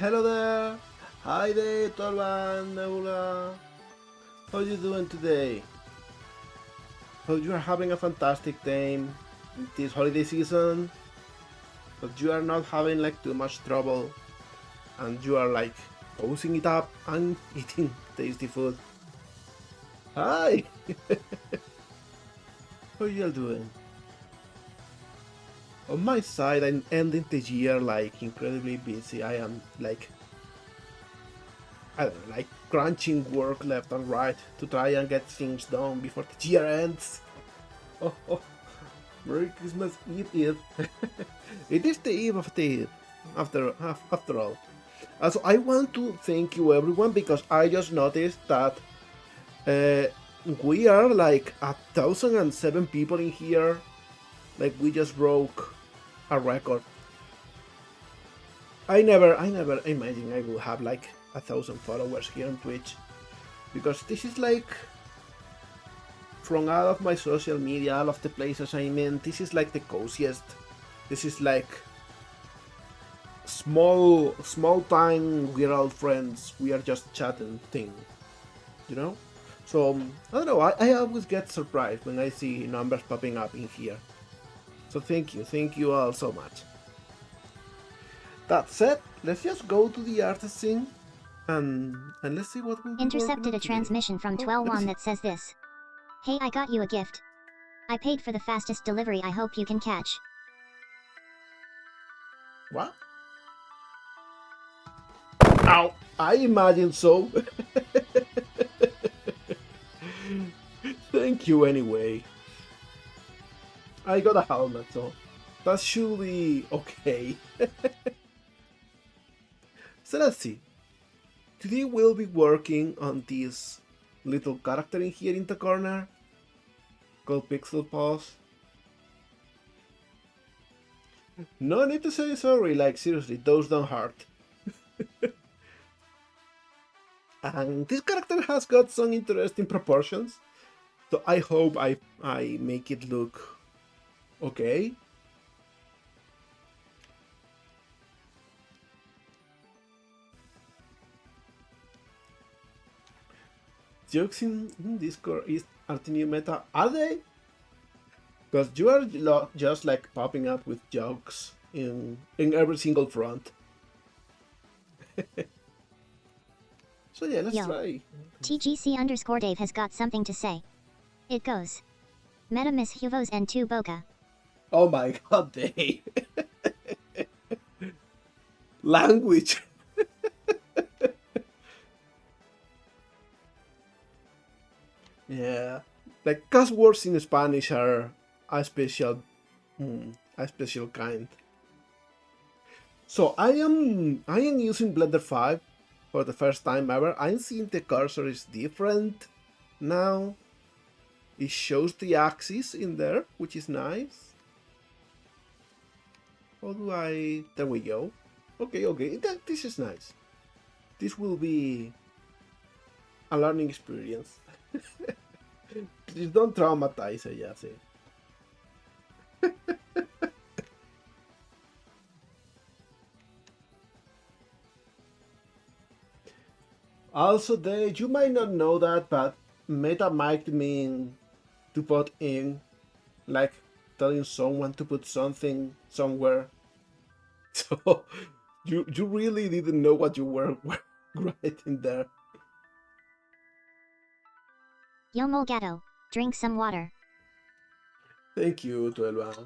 hello there. Hi there, Torban, Nebula. How you doing today? Hope you are having a fantastic time this holiday season. But you are not having like too much trouble, and you are like posing it up and eating tasty food. Hi. How you all doing? On my side, I'm ending the year like incredibly busy. I am like, I don't know, like crunching work left and right to try and get things done before the year ends. Oh, oh. Merry Christmas Eve. It is the eve of the eve, after all. Also, I want to thank you everyone because I just noticed that we are like 1,007 people in here. Like we just broke a record. I never imagined I would have like 1,000 followers here on Twitch, because this is like, from all of my social media, all of the places I'm in, this is like the coziest. This is like small time, we're all friends, we are just chatting thing, you know? So I don't know, I always get surprised when I see numbers popping up in here. So thank you all so much. That said, let's just go to the artisan and let's see what we'll be Intercepted a today. transmission from Twelwan that says this. Hey, I got you a gift. I paid for the fastest delivery, I hope you can catch. What? Ow! I imagine so. Thank you anyway. I got a helmet, so that should be okay. So let's see. Today we'll be working on this little character in here in the corner called PixelPaws. No need to say sorry, like seriously, those don't hurt. And this character has got some interesting proportions, so I hope I make it look okay. Jokes in Discord are the new meta, are they? Because you are just like popping up with jokes in every single front. So yeah, let's try. TGC_Dave has got something to say. It goes. Meta Miss Huvos and 2 Boca. Oh my god, Dave. Language. Yeah, like cuss words in Spanish are a special kind. So I am using Blender 5 for the first time ever. I'm seeing the cursor is different now. It shows the axis in there, which is nice. How do I... There we go. Okay, this is nice. This will be a learning experience. Please don't traumatize it, yeah, see. Also, you might not know that, but meta might mean to put in, like telling someone to put something somewhere. So you really didn't know what you were writing there. Yo molegato, drink some water. Thank you, 12.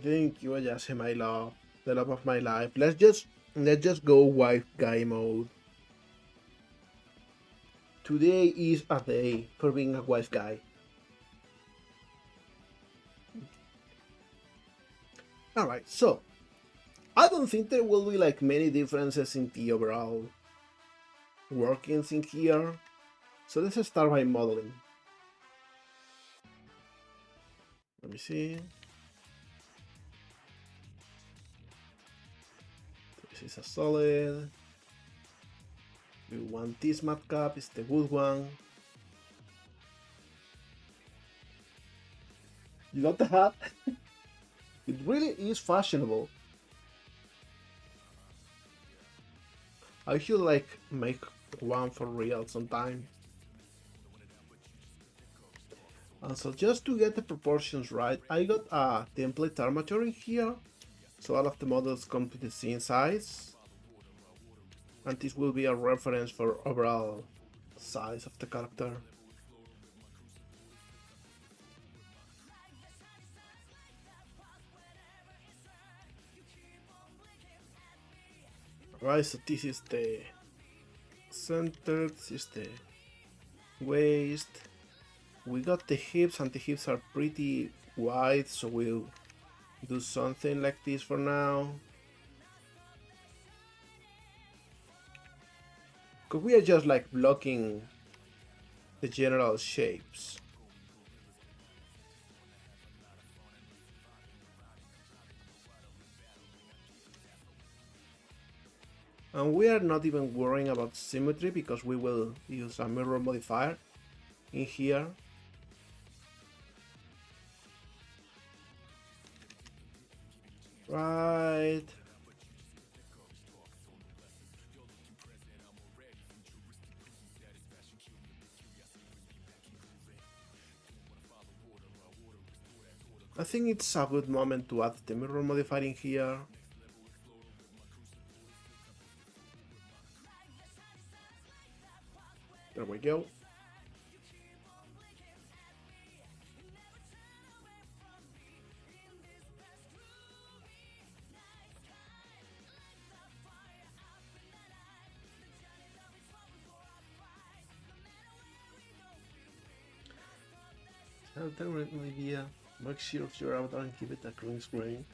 Thank you, Ayase, my love, the love of my life. Let's just go wife guy mode. Today is a day for being a wife guy. Alright, so I don't think there will be like many differences in the overall workings in here. So let's start by modeling. Let me see. This is a solid. We want this matcap, it's the good one. You got the hat? It really is fashionable. I should like make one for real sometime. And so just to get the proportions right, I got a template armature in here. So all of the models come to the same size. And this will be a reference for overall size of the character. Alright, so this is the center, this is the waist. We got the hips, and the hips are pretty wide, so we'll do something like this for now. Cause we are just like blocking the general shapes. And we are not even worrying about symmetry because we will use a mirror modifier in here. Right. I think it's a good moment to add the mirror modifier in here. There we go. Idea. Make sure if you're out and give it a green screen.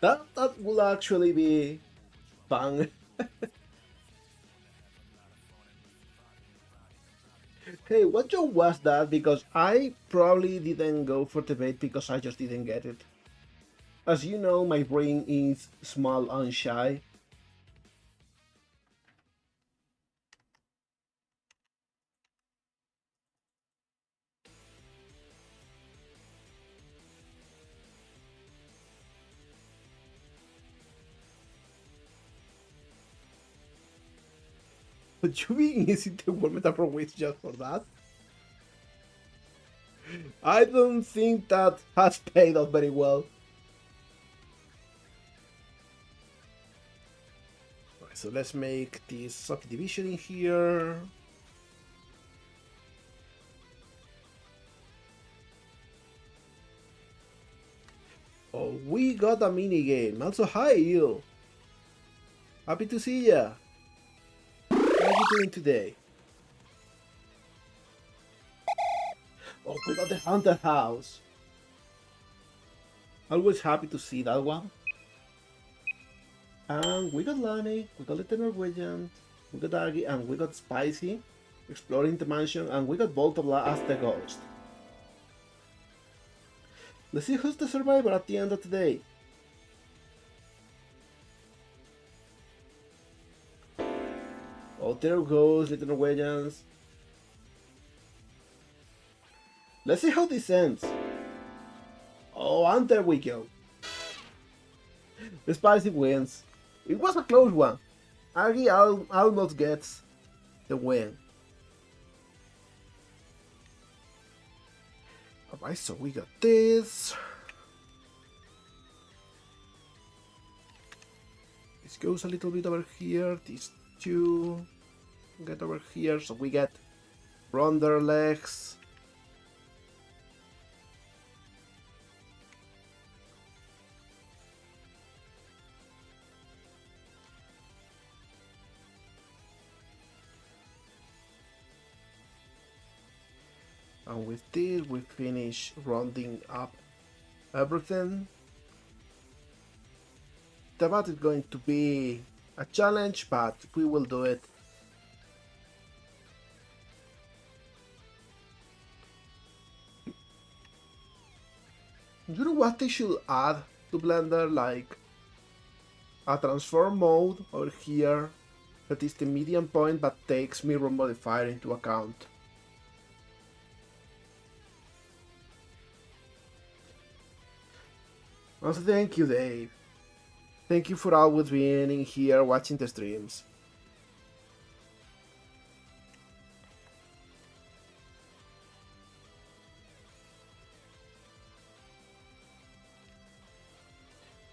That will actually be fun. Hey, what joke was that? Because I probably didn't go for the bait because I just didn't get it. As you know, my brain is small and shy. But you being easy to work metaphor with just for that? I don't think that has paid off very well. Alright, so let's make this subdivision in here. Oh, we got a mini game. Also, hi you. Happy to see ya. How are you doing today? Oh, we got the haunted house. Always happy to see that one. And we got Lani, we got Little Norwegian, we got Aggie, and we got Spicy exploring the mansion, and we got Voltabla as the ghost. Let's see who's the survivor at the end of the day. Oh, there goes Little Norwegians. Let's see how this ends. Oh, and there we go. The Spicy wins. It was a close one. Aggie almost gets the win. Alright, so we got this. This goes a little bit over here. These two get over here, so we get rounder legs. And with this we finish rounding up everything. The bat is going to be a challenge, but we will do it. You know what they should add to Blender? Like a transform mode over here That is the median point but takes mirror modifier into account. Also, thank you, Dave. Thank you for always being in here watching the streams.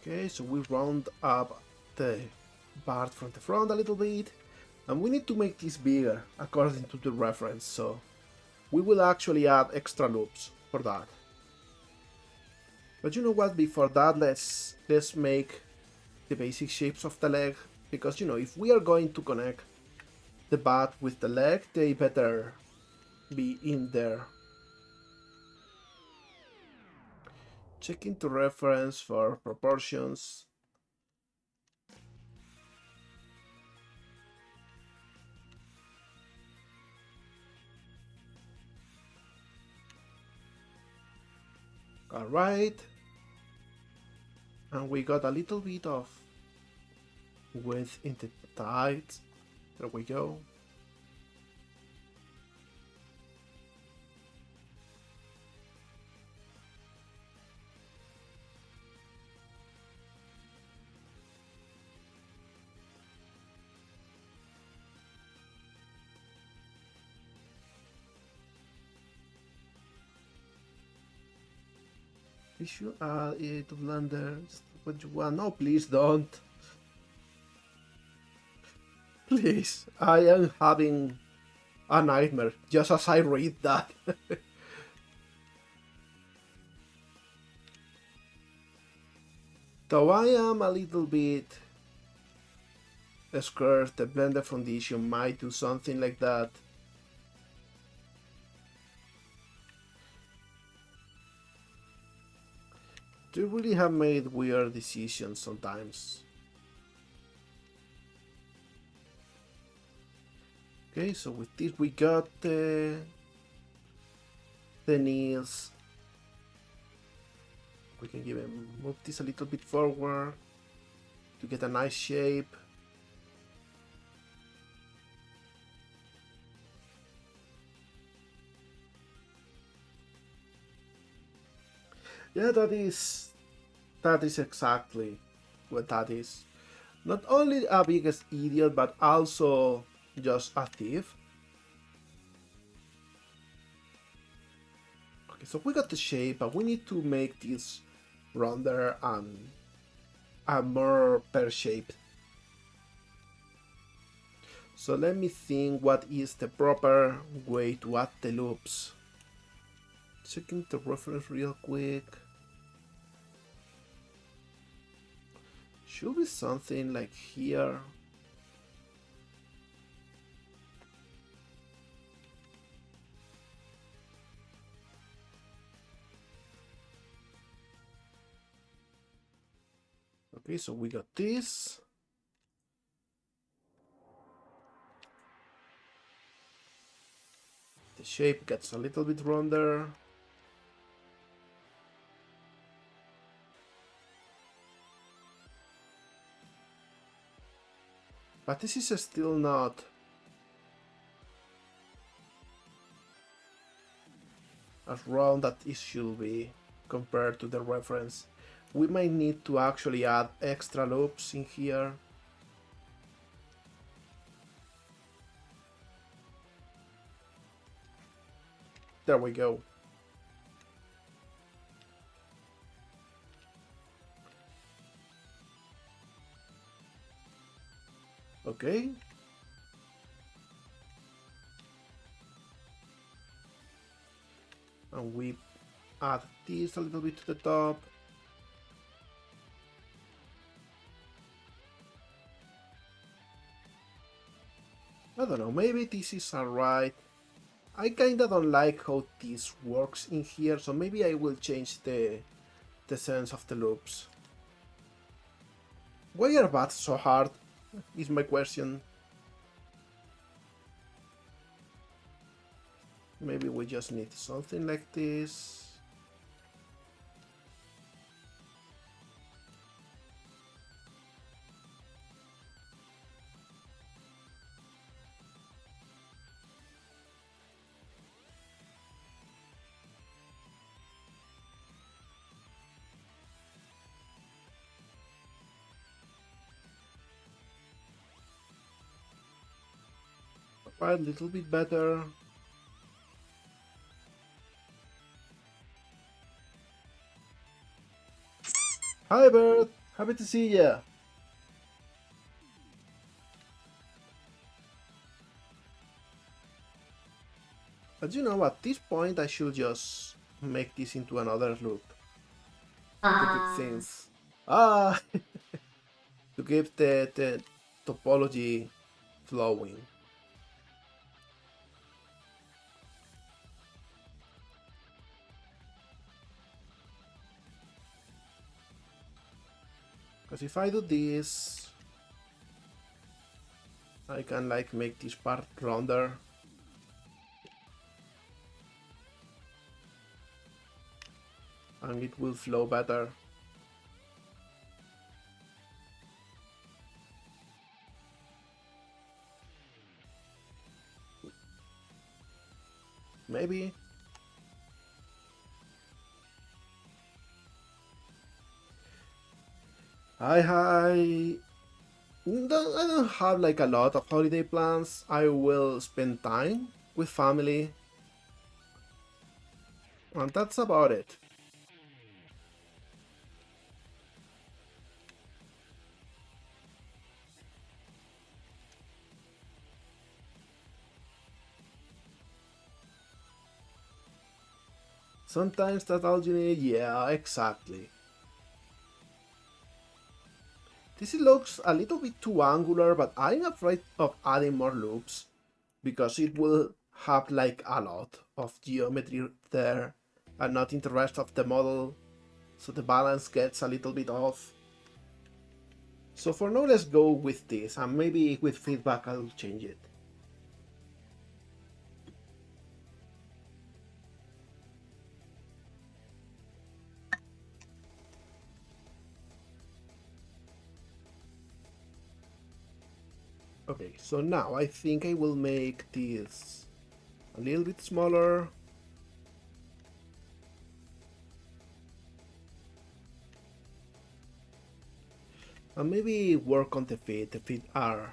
Okay, so we round up the part from the front a little bit, and we need to make this bigger according to the reference, so we will actually add extra loops for that. But you know what, before that let's make the basic shapes of the leg, because you know, if we are going to connect the bat with the leg, they better be in there. Checking to reference for proportions. Alright. And we got a little bit of width in the tights. There we go. You should add it to Blender. What you want? No, please don't. Please, I am having a nightmare just as I read that. Though I am a little bit scared the Blender Foundation might do something like that. They really have made weird decisions sometimes. Okay, so with this we got the knees. We can even move this a little bit forward to get a nice shape. Yeah, that is exactly what that is. Not only a biggest idiot, but also just a thief. Okay, so we got the shape, but we need to make this rounder and more pear-shaped. So let me think what is the proper way to add the loops. Checking the reference real quick. Should be something like here. Okay, so we got this. The shape gets a little bit rounder. But this is still not as round that it should be compared to the reference. We might need to actually add extra loops in here. There we go. Okay. And we add this a little bit to the top. I don't know, maybe this is alright. I kinda don't like how this works in here, so maybe I will change the sense of the loops. Why are bats so hard? Is my question. Maybe we just need something like this. quite a little bit better. Hi Bert, happy to see ya. But you know, at this point I should just make this into another loop to keep things to keep the topology flowing. Because if I do this, I can like make this part rounder. And it will flow better. Maybe. I don't have like a lot of holiday plans. I will spend time with family. And that's about it. Sometimes that's all you need. Yeah, exactly. This looks a little bit too angular, but I'm afraid of adding more loops because it will have like a lot of geometry there and not in the rest of the model, so the balance gets a little bit off. So for now, let's go with this, and maybe with feedback I'll change it. Okay, so now I think I will make this a little bit smaller. And maybe work on the feet. The feet are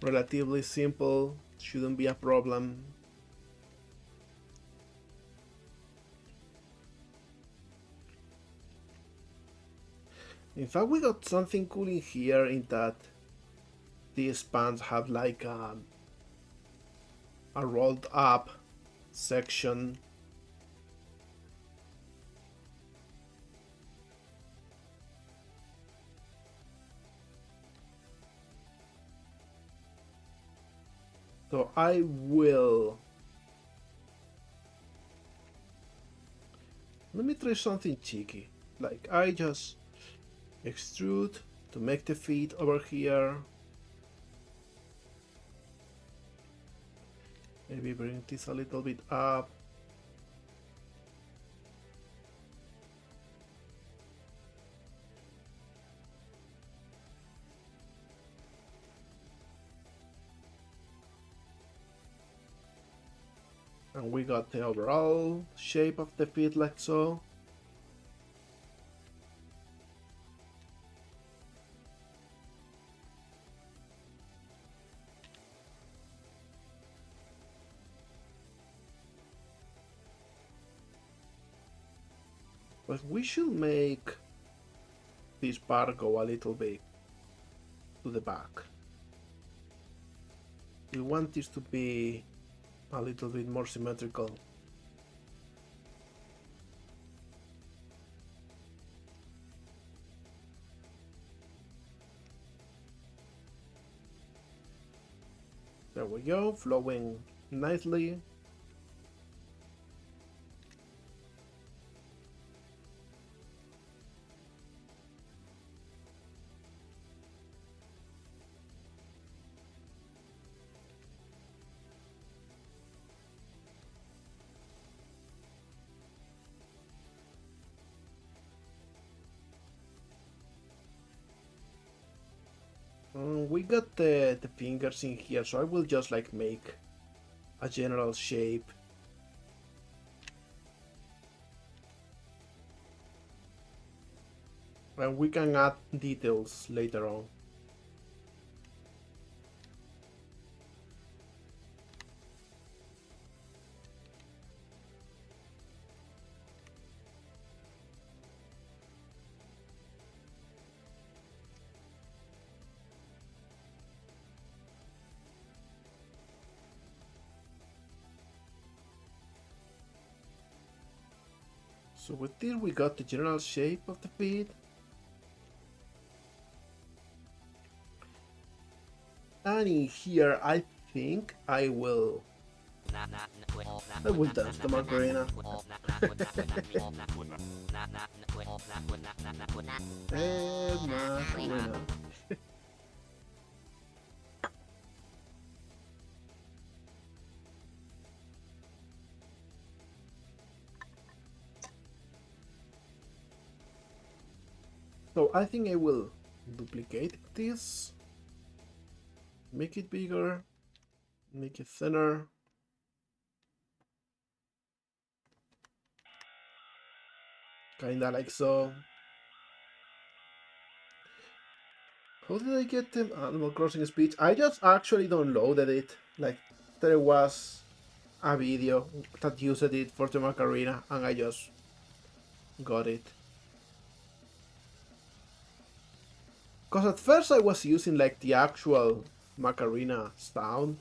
relatively simple, shouldn't be a problem. In fact, we got something cool in here in that these pants have like a rolled up section. So I will... Let me try something cheeky. Like I just extrude to make the feet over here. Maybe bring this a little bit up. And we got the overall shape of the feet like so. But we should make this part go a little bit to the back. We want this to be a little bit more symmetrical. There we go, flowing nicely. We got the fingers in here, so I will just like make a general shape. And we can add details later on. So with this we got the general shape of the feet. And in here I think I will dance the Macarena. And Macarena. So I think I will duplicate this, make it bigger, make it thinner. Kinda like so. How did I get the Animal Crossing speech? I just actually downloaded it. Like, there was a video that used it for the Macarena, and I just got it. Because at first I was using like the actual Macarena sound.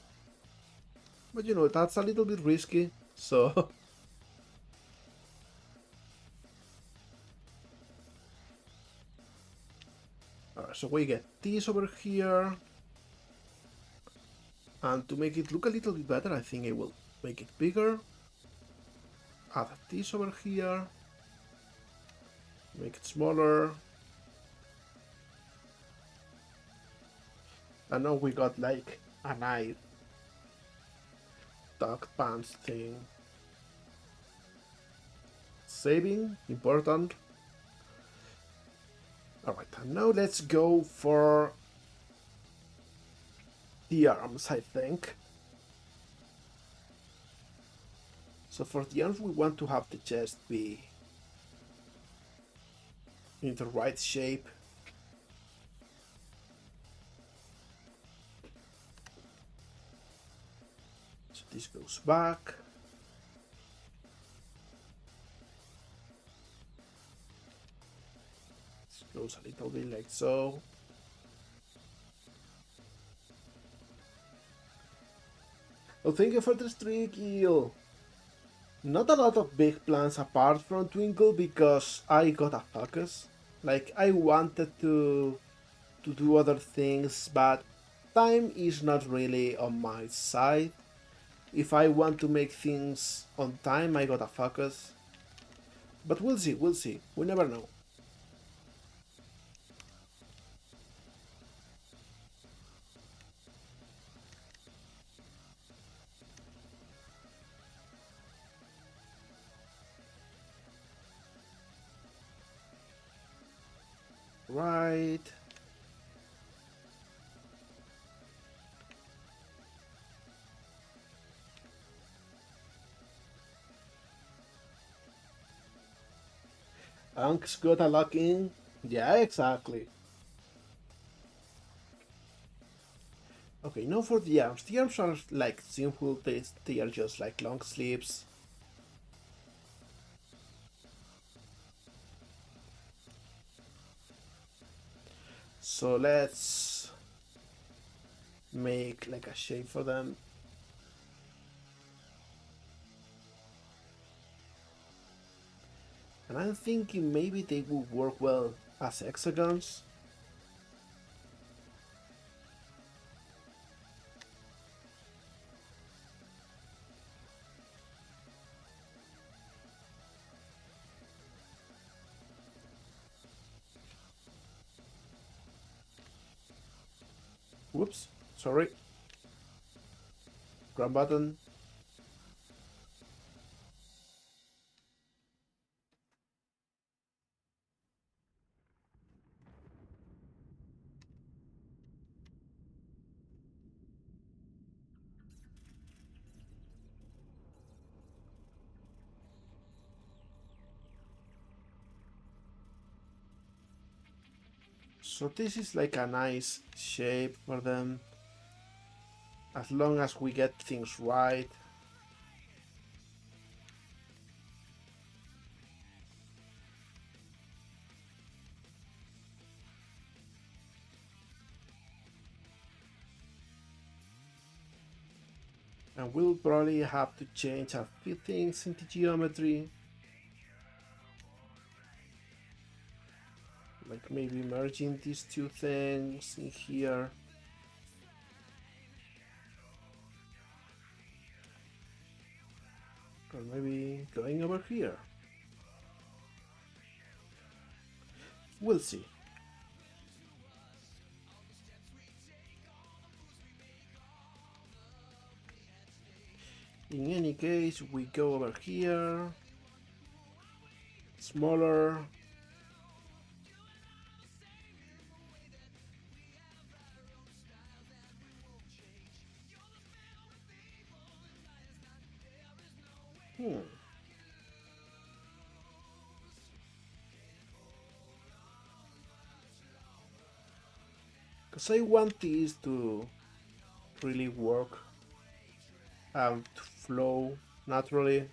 But you know, that's a little bit risky, so... Alright, so we get this over here. And to make it look a little bit better, I think I will make it bigger. Add this over here. Make it smaller. And now we got like a nice dog pants thing. Saving, important. Alright, and now let's go for the arms, I think. So for the arms we want to have the chest be in the right shape. So this goes back. This goes a little bit like so. Oh, thank you for the streak, Eel. Not a lot of big plans apart from Twinkle because I got a focus. Like, I wanted to do other things, but time is not really on my side. If I want to make things on time, I gotta focus. But we'll see, we never know. Right. Unk's got a lock in. Yeah, exactly. Okay, now for the arms. The arms are like simple, they are just like long sleeves. So let's make like a shape for them. And I'm thinking maybe they would work well as hexagons. Whoops, sorry. Grab button. So this is like a nice shape for them. As long as we get things right. And we'll probably have to change a few things in the geometry. Like maybe merging these two things in here. Or maybe going over here. We'll see. In any case, we go over here. Smaller. Because I want this to really work and to flow naturally.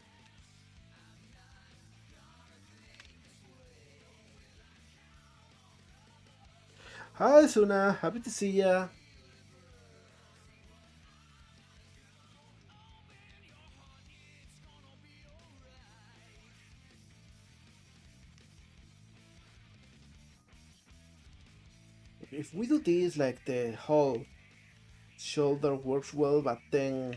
Hi Suna, happy to see ya. If we do this, like the whole shoulder works well, but then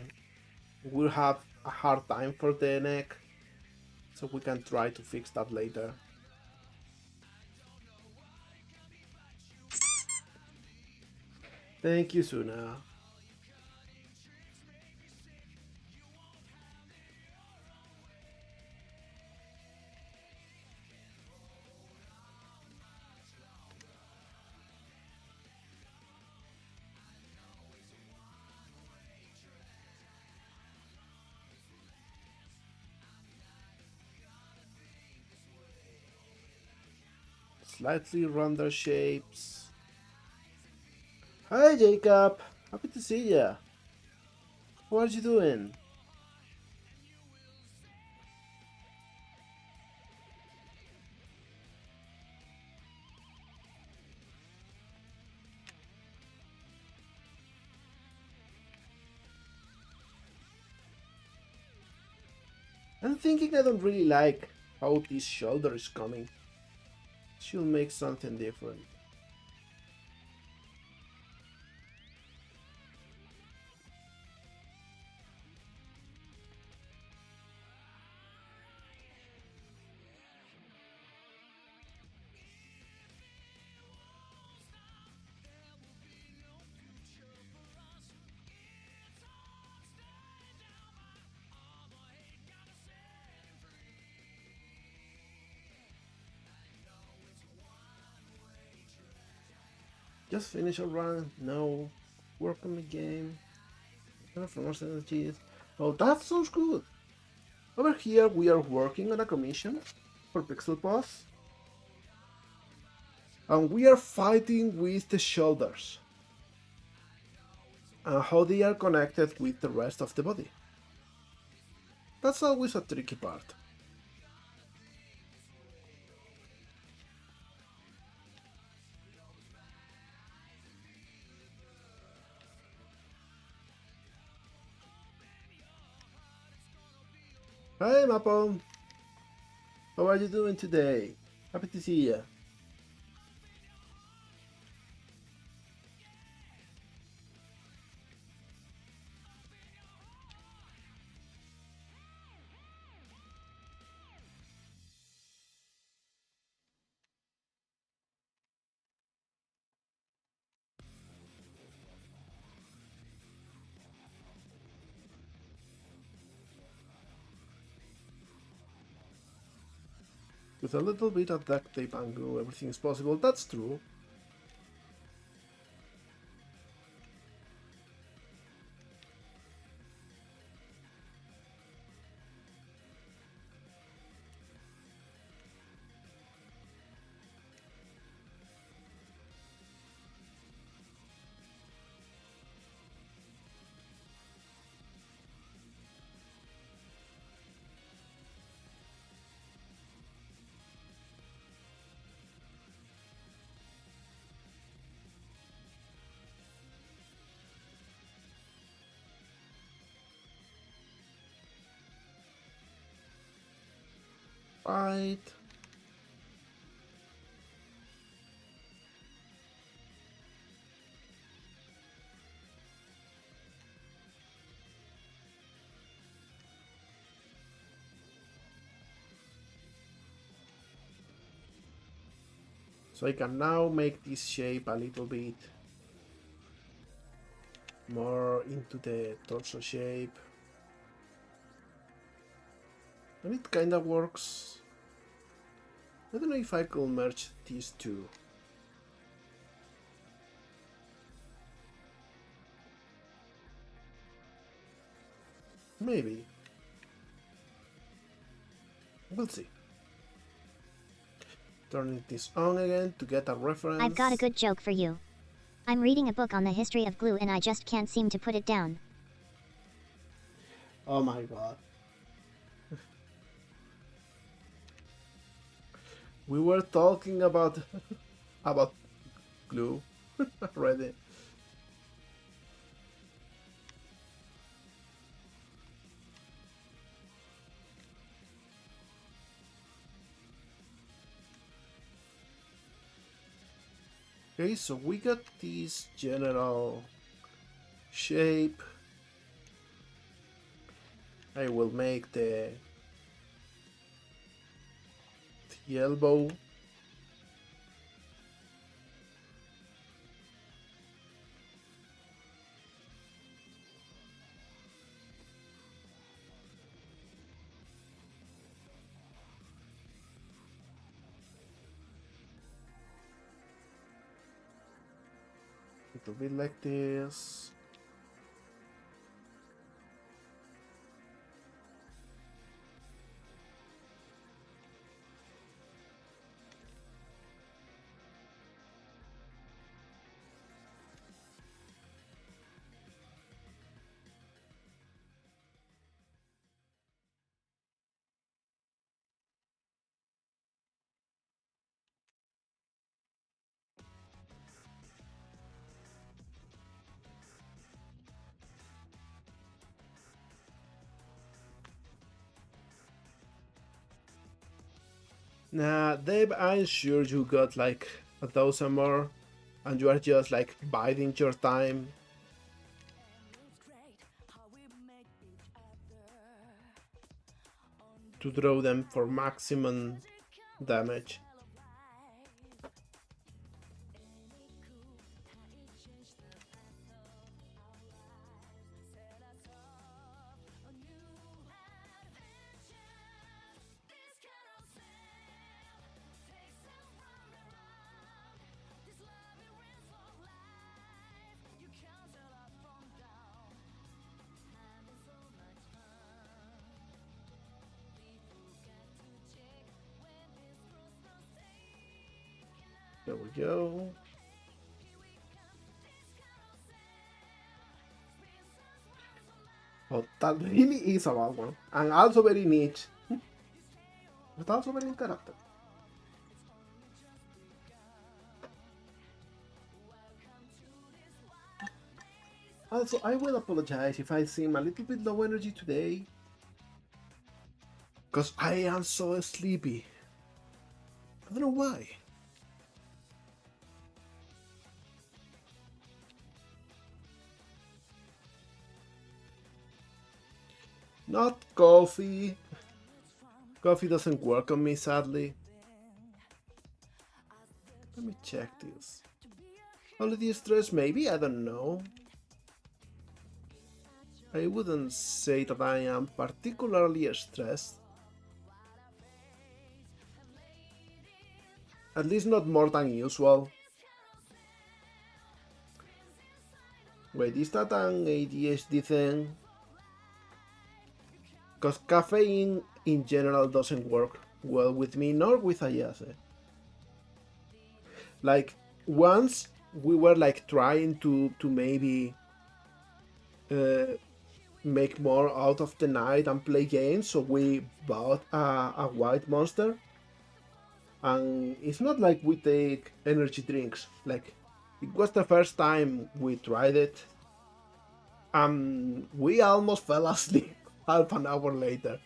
we'll have a hard time for the neck. So we can try to fix that later. Thank you, Suna. Slightly rounder shapes. Hi, Jacob. Happy to see ya. How are you doing? I'm thinking I don't really like how this shoulder is coming. Should make something different. Just finish a run. No. Work on the game. From more energies. Oh, that sounds good. Over here, we are working on a commission for PixelPaws. And we are fighting with the shoulders. And how they are connected with the rest of the body. That's always a tricky part. Hi, Mapo. How are you doing today? Happy to see you. With a little bit of duct tape and glue, everything is possible. That's true. Right. So I can now make this shape a little bit more into the torso shape. And it kinda works. I don't know if I could merge these two. Maybe. We'll see. Turning this on again to get a reference. I've got a good joke for you. I'm reading a book on the history of glue and I just can't seem to put it down. Oh my god. We were talking about glue already. Okay, so we got this general shape. I will make the elbow. Little bit like this. Nah, Dave, I'm sure you got like 1,000 more, and you are just like biding your time. To draw them for maximum damage. There we go. Oh, that really is a bad one. And also very niche. But also very interactive. Also, I will apologize if I seem a little bit low energy today. Because I am so sleepy. I don't know why. Not coffee. Coffee doesn't work on me, sadly. Let me check this. Holiday stress, maybe? I don't know. I wouldn't say that I am particularly stressed. At least not more than usual. Wait, is that an ADHD thing? Because caffeine in general doesn't work well with me, nor with Ayase. Like, once we were like trying to maybe make more out of the night and play games, so we bought a white monster. And it's not like we take energy drinks, like it was the first time we tried it, and we almost fell asleep half an hour later.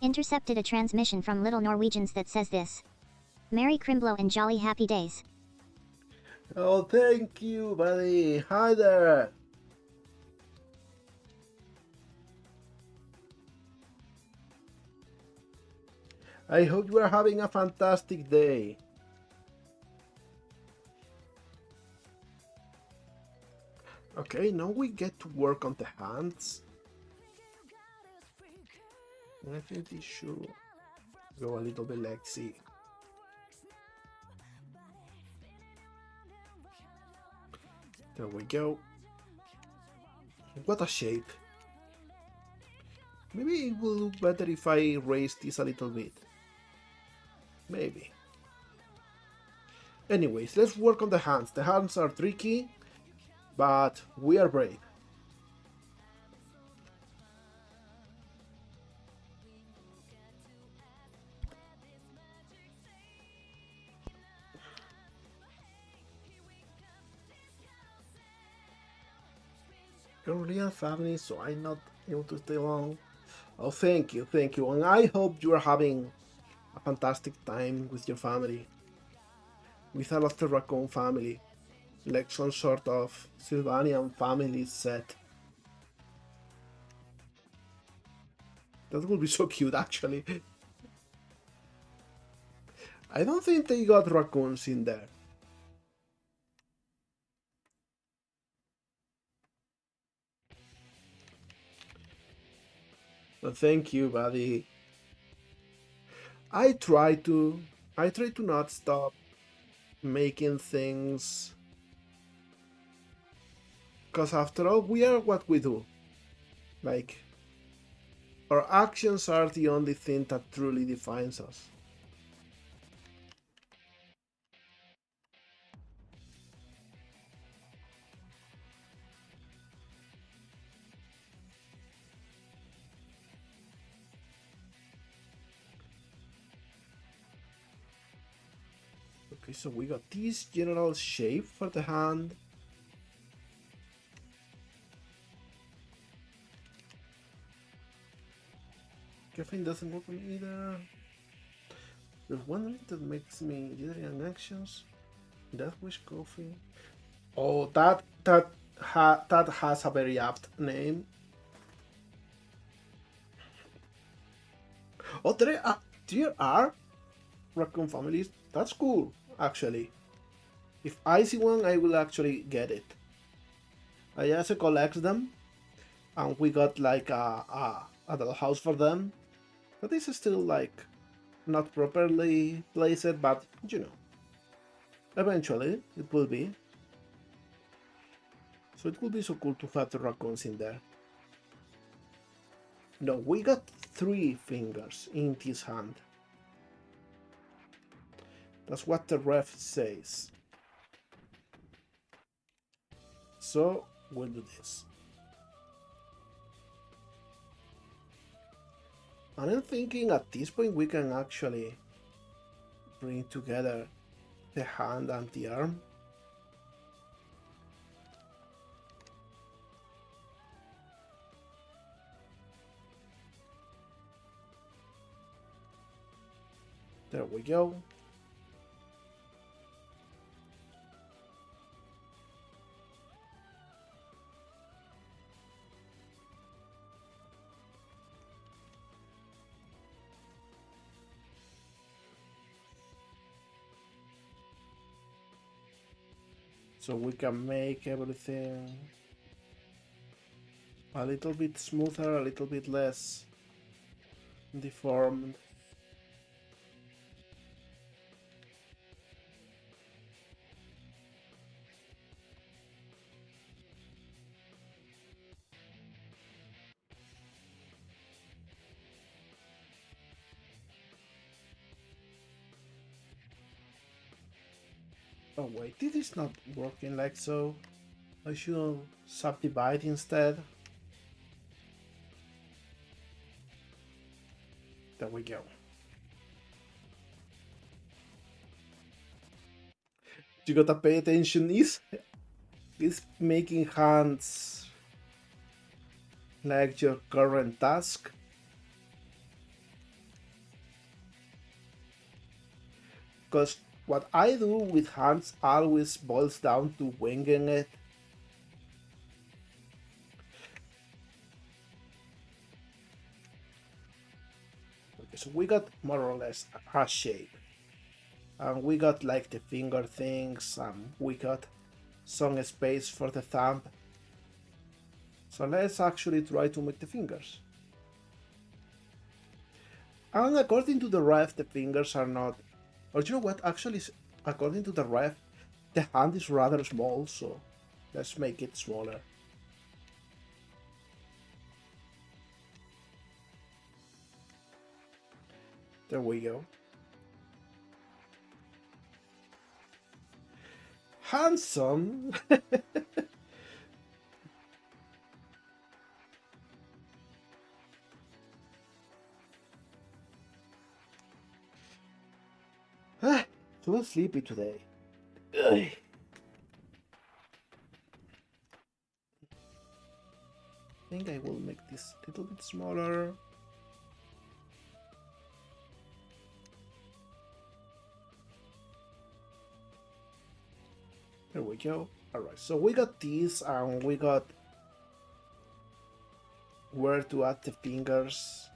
Intercepted a transmission from Little Norwegians that says this. Merry Crimblow and jolly happy days. Oh, thank you, buddy. Hi there. I hope you are having a fantastic day. Okay, now we get to work on the hands. I think this should go a little bit lexy. There we go. What a shape. Maybe it will look better if I raise this a little bit. Maybe. Anyways, let's work on the hands. The hands are tricky, but we are brave. Korean family, so I'm not able to stay long. Oh, thank you, and I hope you are having a fantastic time with your family, with a Lost Raccoon family, like some sort of Sylvanian family set. That would be so cute, actually. I don't think they got raccoons in there. But thank you, buddy. I try to not stop making things, because after all, we are what we do. Like, our actions are the only thing that truly defines us. Okay, so we got this general shape for the hand. Caffeine doesn't work for me either. There's one thing that makes me jittery on actions. That wish coffee. Oh, that has a very apt name. Oh, there are raccoon families. That's cool, actually. If I see one, I will actually get it. I just collect them, and we got like a little house for them. But this is still like not properly placed, but you know, eventually it will be. So it will be so cool to have the raccoons in there. No, we got 3 fingers in this hand. That's what the ref says. So we'll do this. And I'm thinking at this point we can actually bring together the hand and the arm. There we go. So we can make everything a little bit smoother, a little bit less deformed. Oh wait, this is not working like so. I should subdivide instead. There we go. You gotta pay attention. Is making hands like your current task? Because what I do with hands always boils down to winging it. Okay, so we got more or less a shape. And we got like the finger things, and we got some space for the thumb. So let's actually try to make the fingers. And according to the ref, the fingers are not... Or you know what, actually, according to the ref, the hand is rather small, so let's make it smaller. There we go. Handsome! So sleepy today. Ugh. I think I will make this a little bit smaller. There we go. Alright, so we got this and we got where to add the fingers.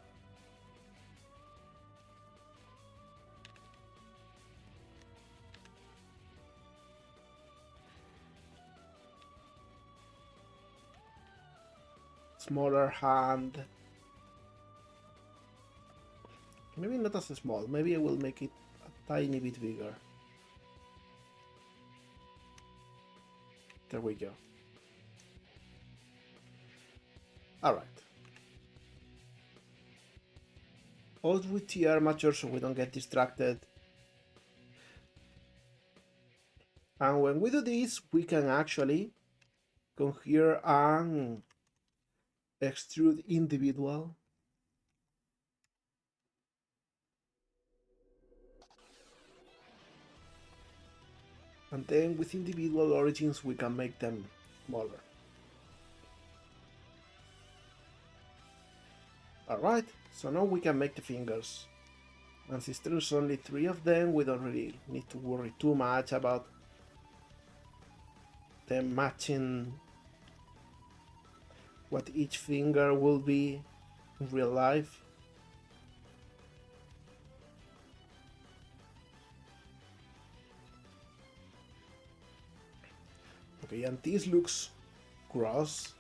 Smaller hand. Maybe not as small, maybe I will make it a tiny bit bigger. There we go. Alright. Hold with the armature so we don't get distracted. And when we do this, we can actually come here and extrude individual. And then with individual origins, we can make them smaller. Alright, so now we can make the fingers. And since there's only 3 of them, we don't really need to worry too much about them matching what each finger will be in real life. Okay, and this looks gross.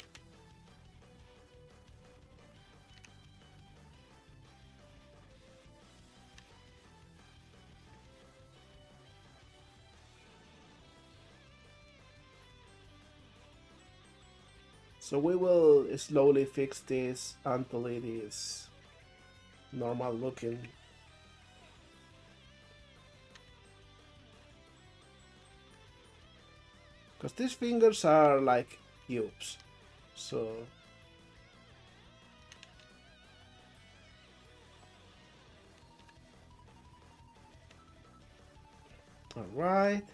So we will slowly fix this until it is normal looking. Because these fingers are like cubes, so... Alright.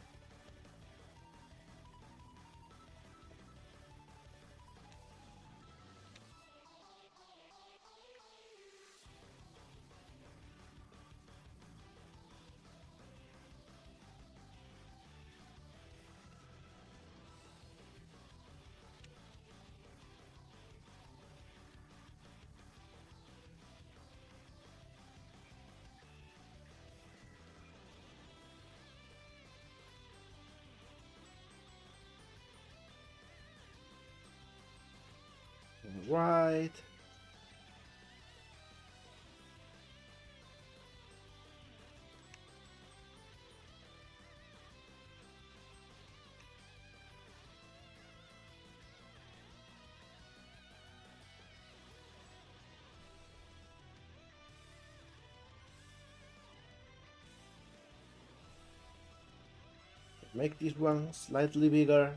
Right. Make this one slightly bigger.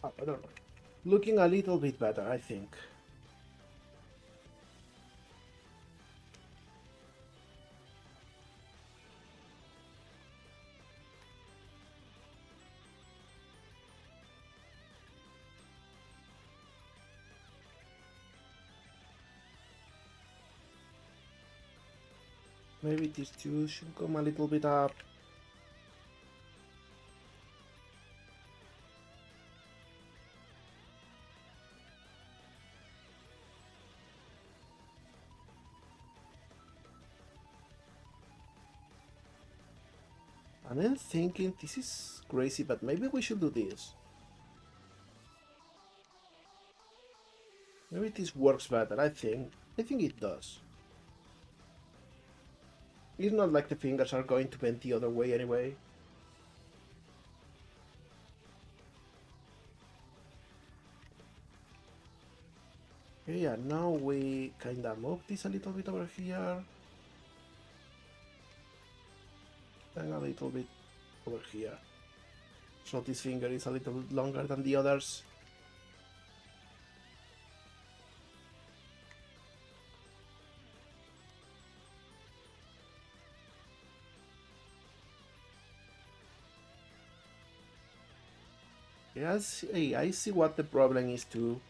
Oh, I don't know. Looking a little bit better, I think. Maybe these two should come a little bit up. And I'm thinking this is crazy, but maybe we should do this. Maybe this works better, I think. I think it does. It's not like the fingers are going to bend the other way anyway. Okay, yeah, now we kinda move this a little bit over here. And a little bit over here. So this finger is a little bit longer than the others. Yes, hey, I see what the problem is too.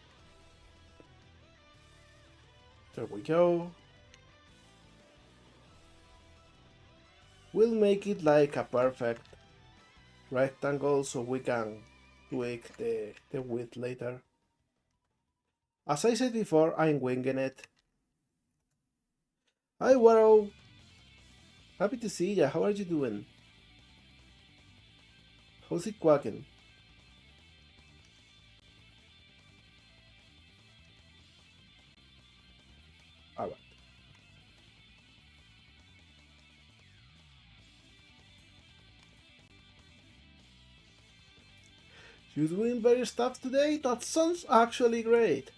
There we go. We'll make it like a perfect rectangle so we can tweak the width later. As I said before, I'm winging it. Hi Warrow! Happy to see ya, how are you doing? How's it quacking? Alright. You doing better stuff today? That sounds actually great.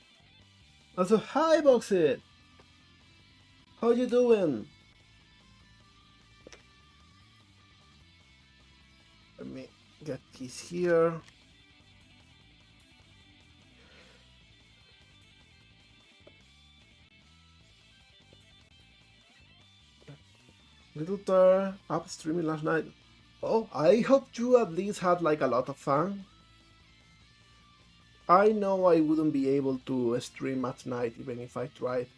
Also, hi Boxit! How you doing? Let me get this here. Little Tur up streaming last night. Oh, I hope you at least had like a lot of fun. I know I wouldn't be able to stream at night even if I tried.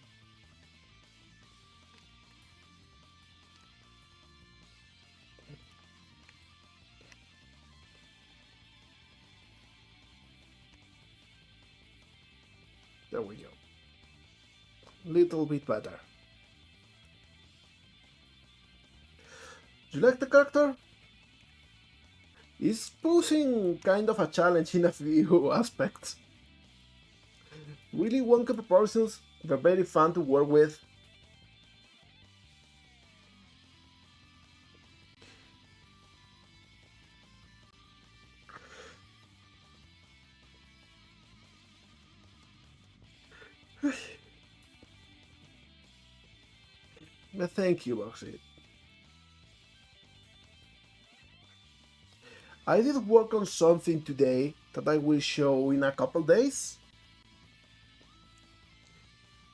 There we go. Little bit better. You like the character? It's posing kind of a challenge in a few aspects. Really wonky proportions, they're very fun to work with. But thank you, Boxy. I did work on something today that I will show in a couple days.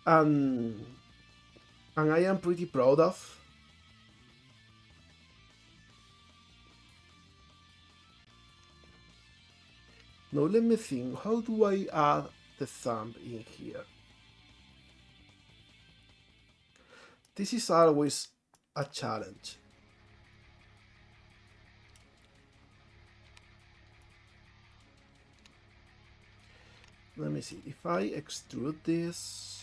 And I am pretty proud of. Now let me think, how do I add the thumb in here? This is always a challenge. Let me see, if I extrude this...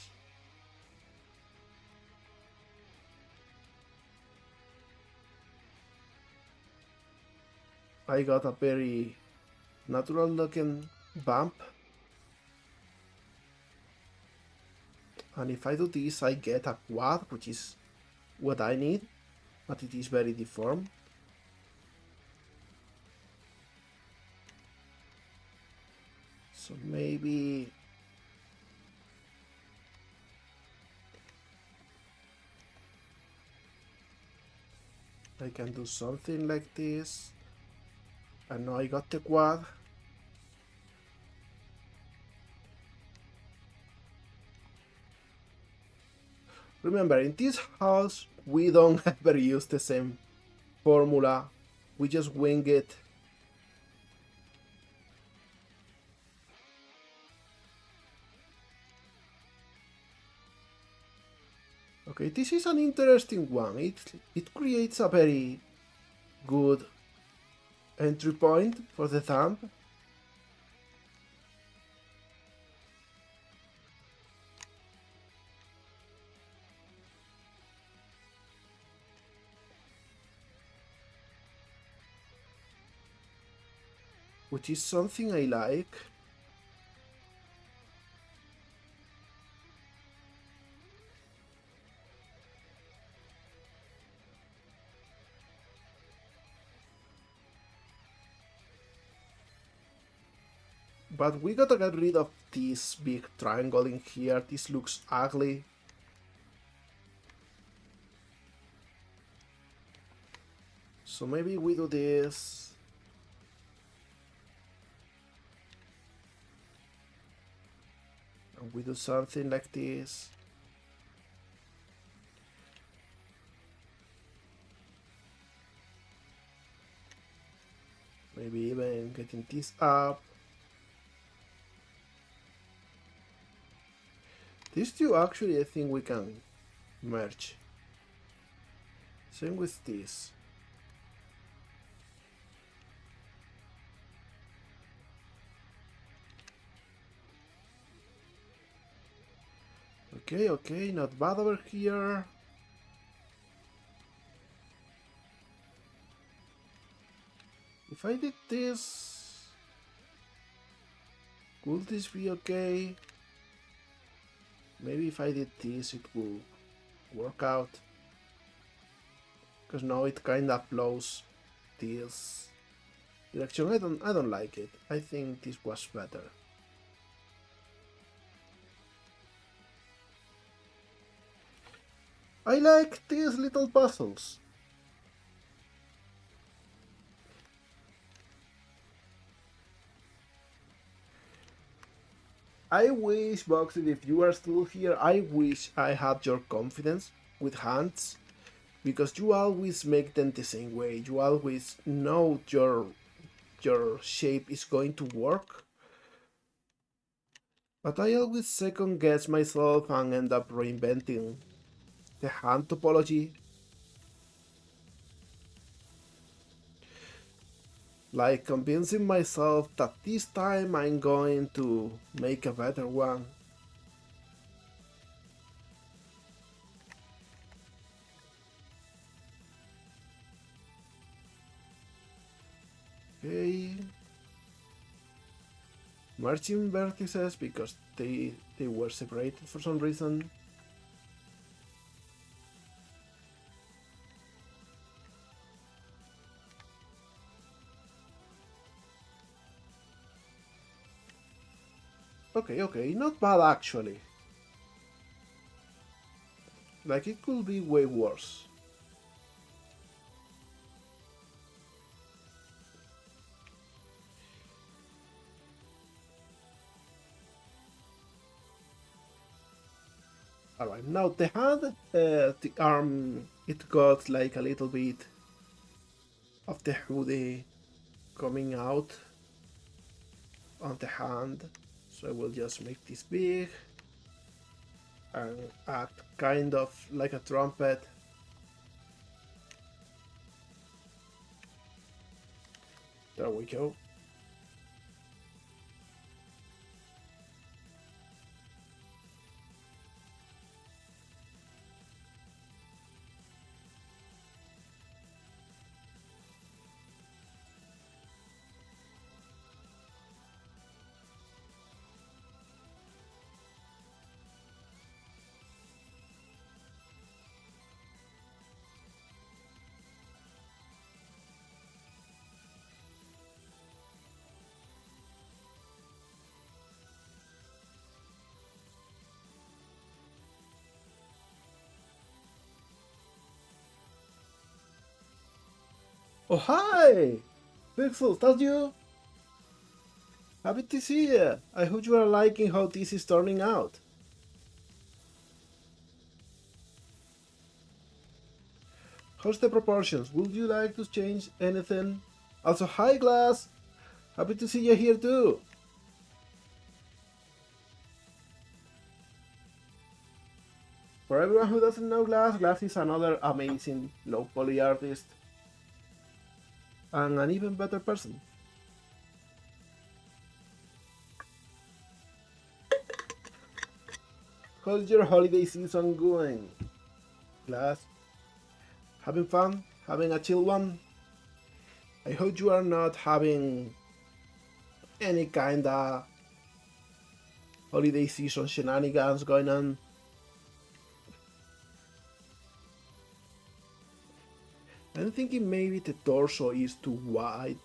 I got a very natural looking bump. And if I do this, I get a quad, which is what I need, but it is very deformed. So maybe... I can do something like this. And now I got the quad. Remember, in this house, we don't ever use the same formula. We just wing it. Okay, this is an interesting one. It creates a very good entry point for the thumb. Which is something I like. But we gotta get rid of this big triangle in here. This looks ugly. So maybe we do this. And we do something like this. Maybe even getting this up. These two actually I think we can merge. Same with this. Okay, okay, not bad over here. If I did this, could this be okay? Maybe if I did this, it will work out. Because now it kinda flows this direction. I don't like it. I think this was better. I like these little puzzles. I wish, Boxed, if you are still here, I wish I had your confidence with hands, because you always make them the same way. You always know your shape is going to work. But I always second guess myself and end up reinventing the hand topology. Like convincing myself that this time I'm going to make a better one. Okay. Merging vertices because they were separated for some reason. Okay, okay, not bad actually. Like it could be way worse. Alright, now the hand, the arm, it got like a little bit of the hoodie coming out on the hand. So I will just make this big and act kind of like a trumpet. There we go. Oh hi! Pixels, that's you? Happy to see you! I hope you are liking how this is turning out. How's the proportions? Would you like to change anything? Also, hi Glass! Happy to see you here too! For everyone who doesn't know Glass? Glass is another amazing low poly artist and an even better person. How's your holiday season going, Glass? Having fun? Having a chill one? I hope you are not having any kinda holiday season shenanigans going on. I'm thinking maybe the torso is too wide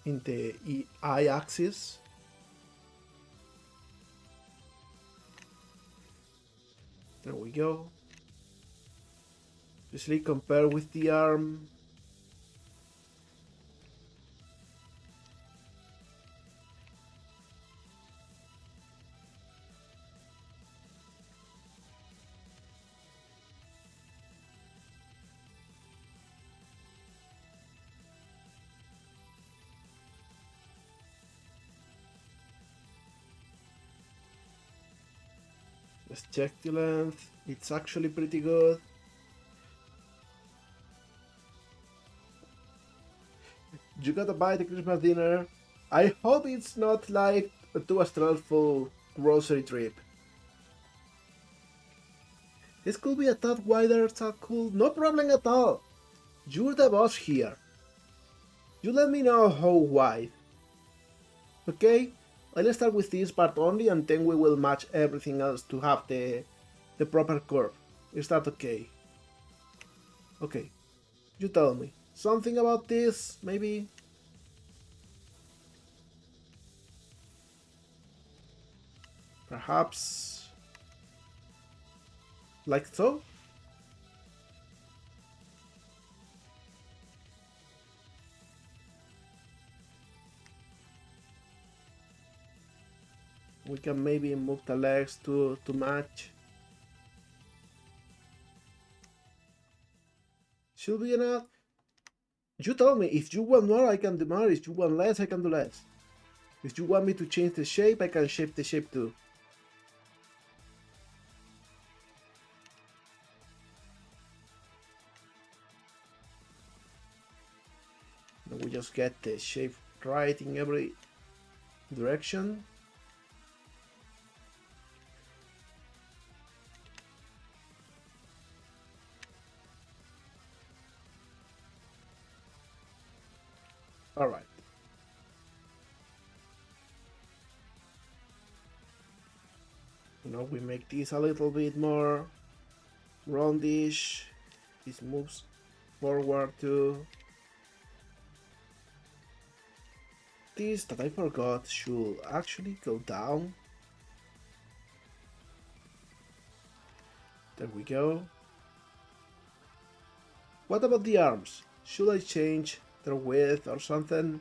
in the eye axis. There we go. Especially compared with the arm. Let's check the length. It's actually pretty good. You gotta buy the Christmas dinner. I hope it's not like a too stressful grocery trip. This could be a tad wider, tad cool. No problem at all. You're the boss here. You let me know how wide. Okay? I'll start with this part only and then we will match everything else to have the proper curve. Is that okay? Okay. You tell me. Something about this, maybe? Perhaps... like so? We can maybe move the legs to match. Should be enough. You tell me, if you want more I can do more, if you want less I can do less. If you want me to change the shape, I can shape the shape too. And we just get the shape right in every direction. Alright. Now we make this a little bit more roundish. This moves forward too. This that I forgot should actually go down. There we go. What about the arms? Should I change their width or something?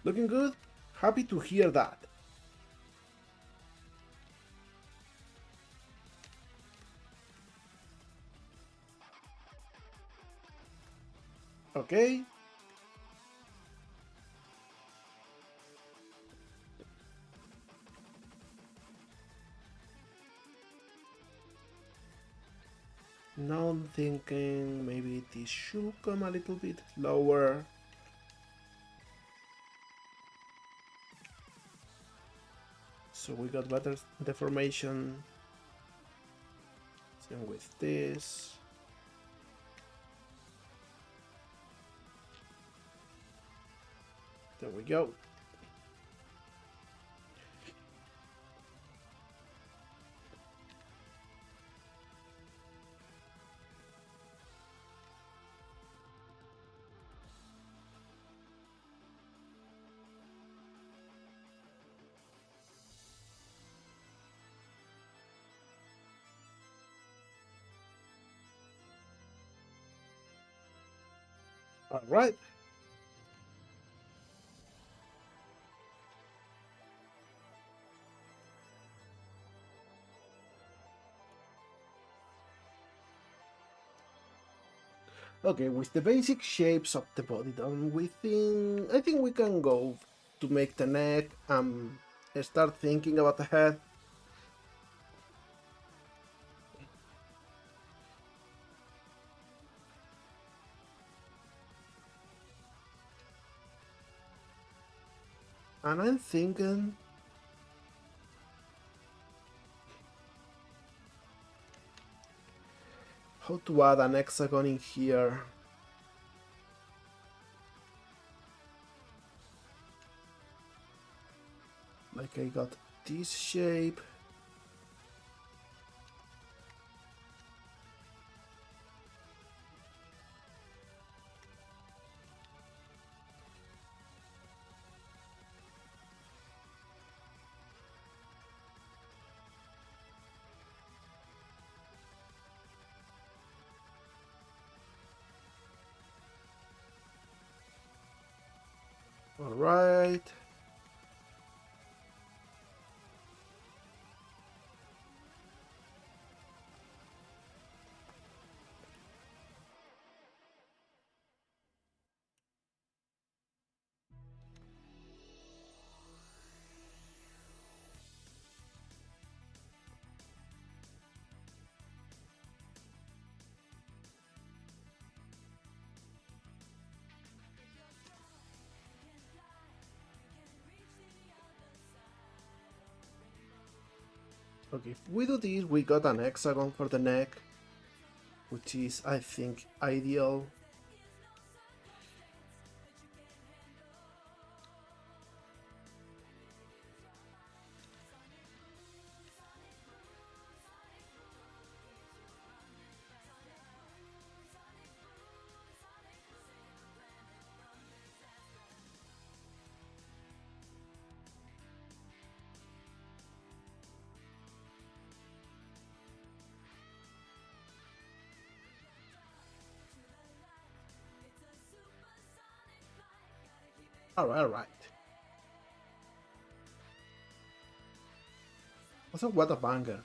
Looking good? Happy to hear that. Okay. Now I'm thinking maybe this should come a little bit lower. So we got better deformation. Same with this. There we go. Alright. Okay, with the basic shapes of the body done, I think we can go to make the neck and start thinking about the head. And I'm thinking how to add an hexagon in here. Like I got this shape. Alright. Okay, if we do this, we got an hexagon for the neck, which is, I think, ideal. Alright. Also, what a banger.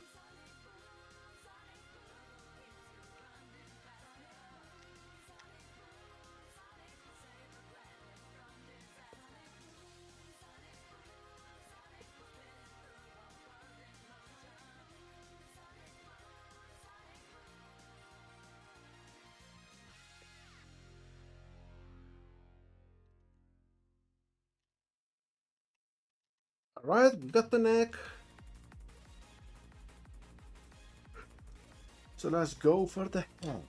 Alright, we got the neck. So let's go for the head.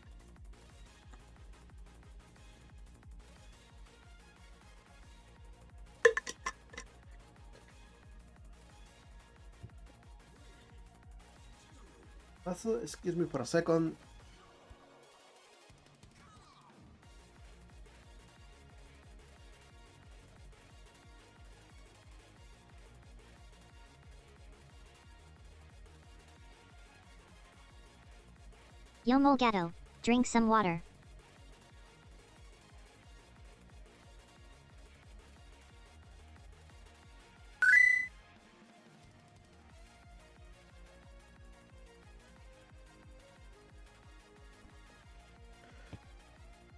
Also, excuse me for a second. Yo molegato, drink some water.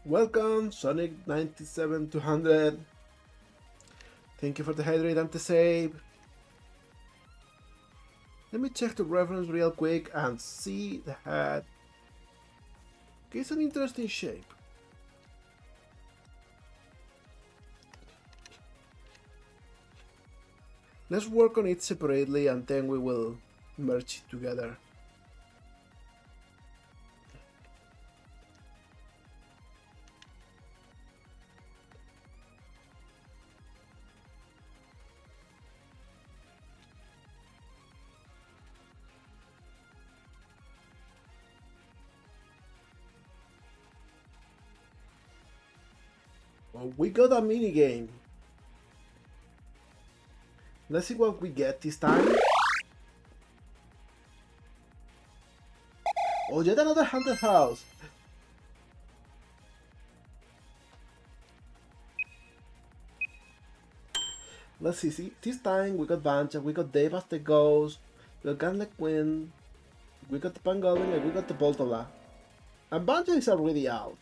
Welcome, Sonic 97200. Thank you for the hydrate and the save. Let me check the reference real quick and see the head. Okay, it's an interesting shape. Let's work on it separately and then we will merge it together. Well, we got a mini game. Let's see what we get this time. Oh, yet another haunted house. Let's see. This time we got Bancha, we got Dave as the Ghost, we got Garnet Quinn, we got the Pangolin, and we got the Boltola. And Bancha is already out.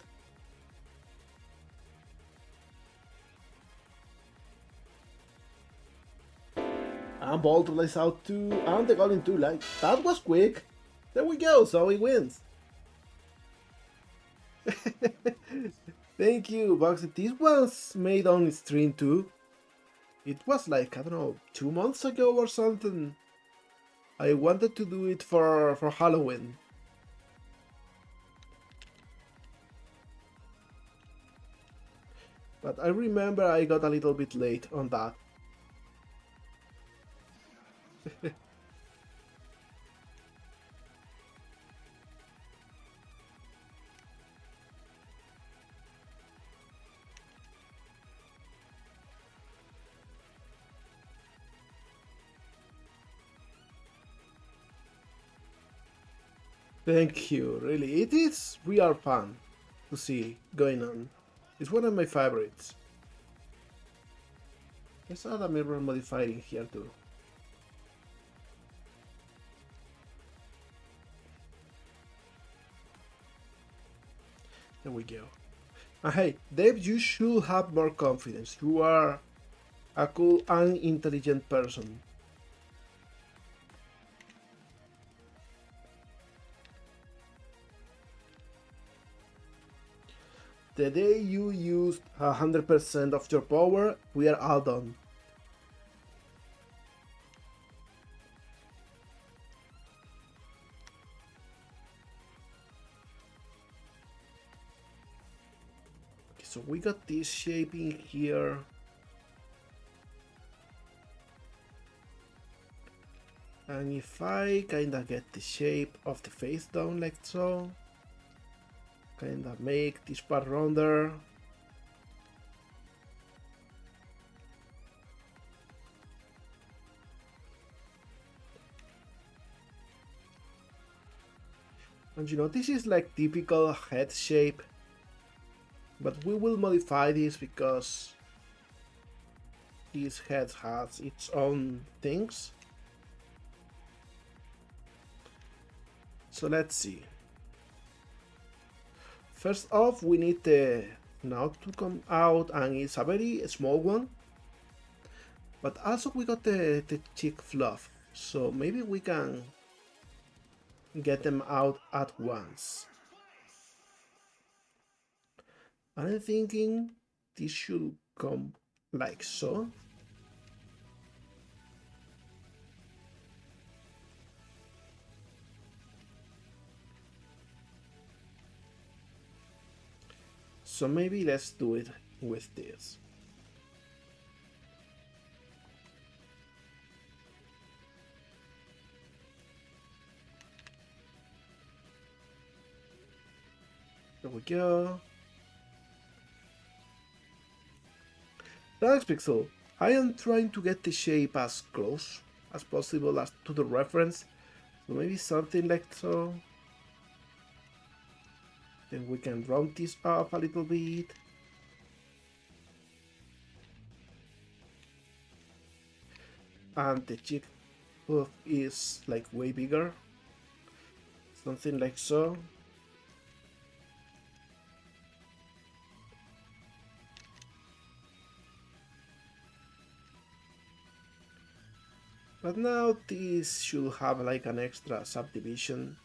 And Boltola is out too, and the Golem too. Like, that was quick. There we go, so he wins. Thank you, Boxy. This was made on stream too. It was like, I don't know, 2 months ago or something. I wanted to do it for Halloween. But I remember I got a little bit late on that. Thank you, really. It is real fun to see going on. It's one of my favorites. Let's add a mirror modifier in here too. There we go. And hey, Dave, you should have more confidence. You are a cool and intelligent person. The day you used 100% of your power, we are all done. Okay, so we got this shape in here. And if I kinda get the shape of the face down like so, kinda make this part rounder. And you know, this is like typical head shape, but we will modify this because this head has its own things. So let's see. First off, we need the snout to come out, and it's a very small one. But also we got the cheek fluff, so maybe we can get them out at once. I'm thinking this should come like so. So maybe let's do it with this. There we go. Thanks, Pixel. I am trying to get the shape as close as possible as to the reference. So maybe something like so. Then we can round this up a little bit. And the cheek puff is like way bigger. Something like so. But now this should have like an extra subdivision.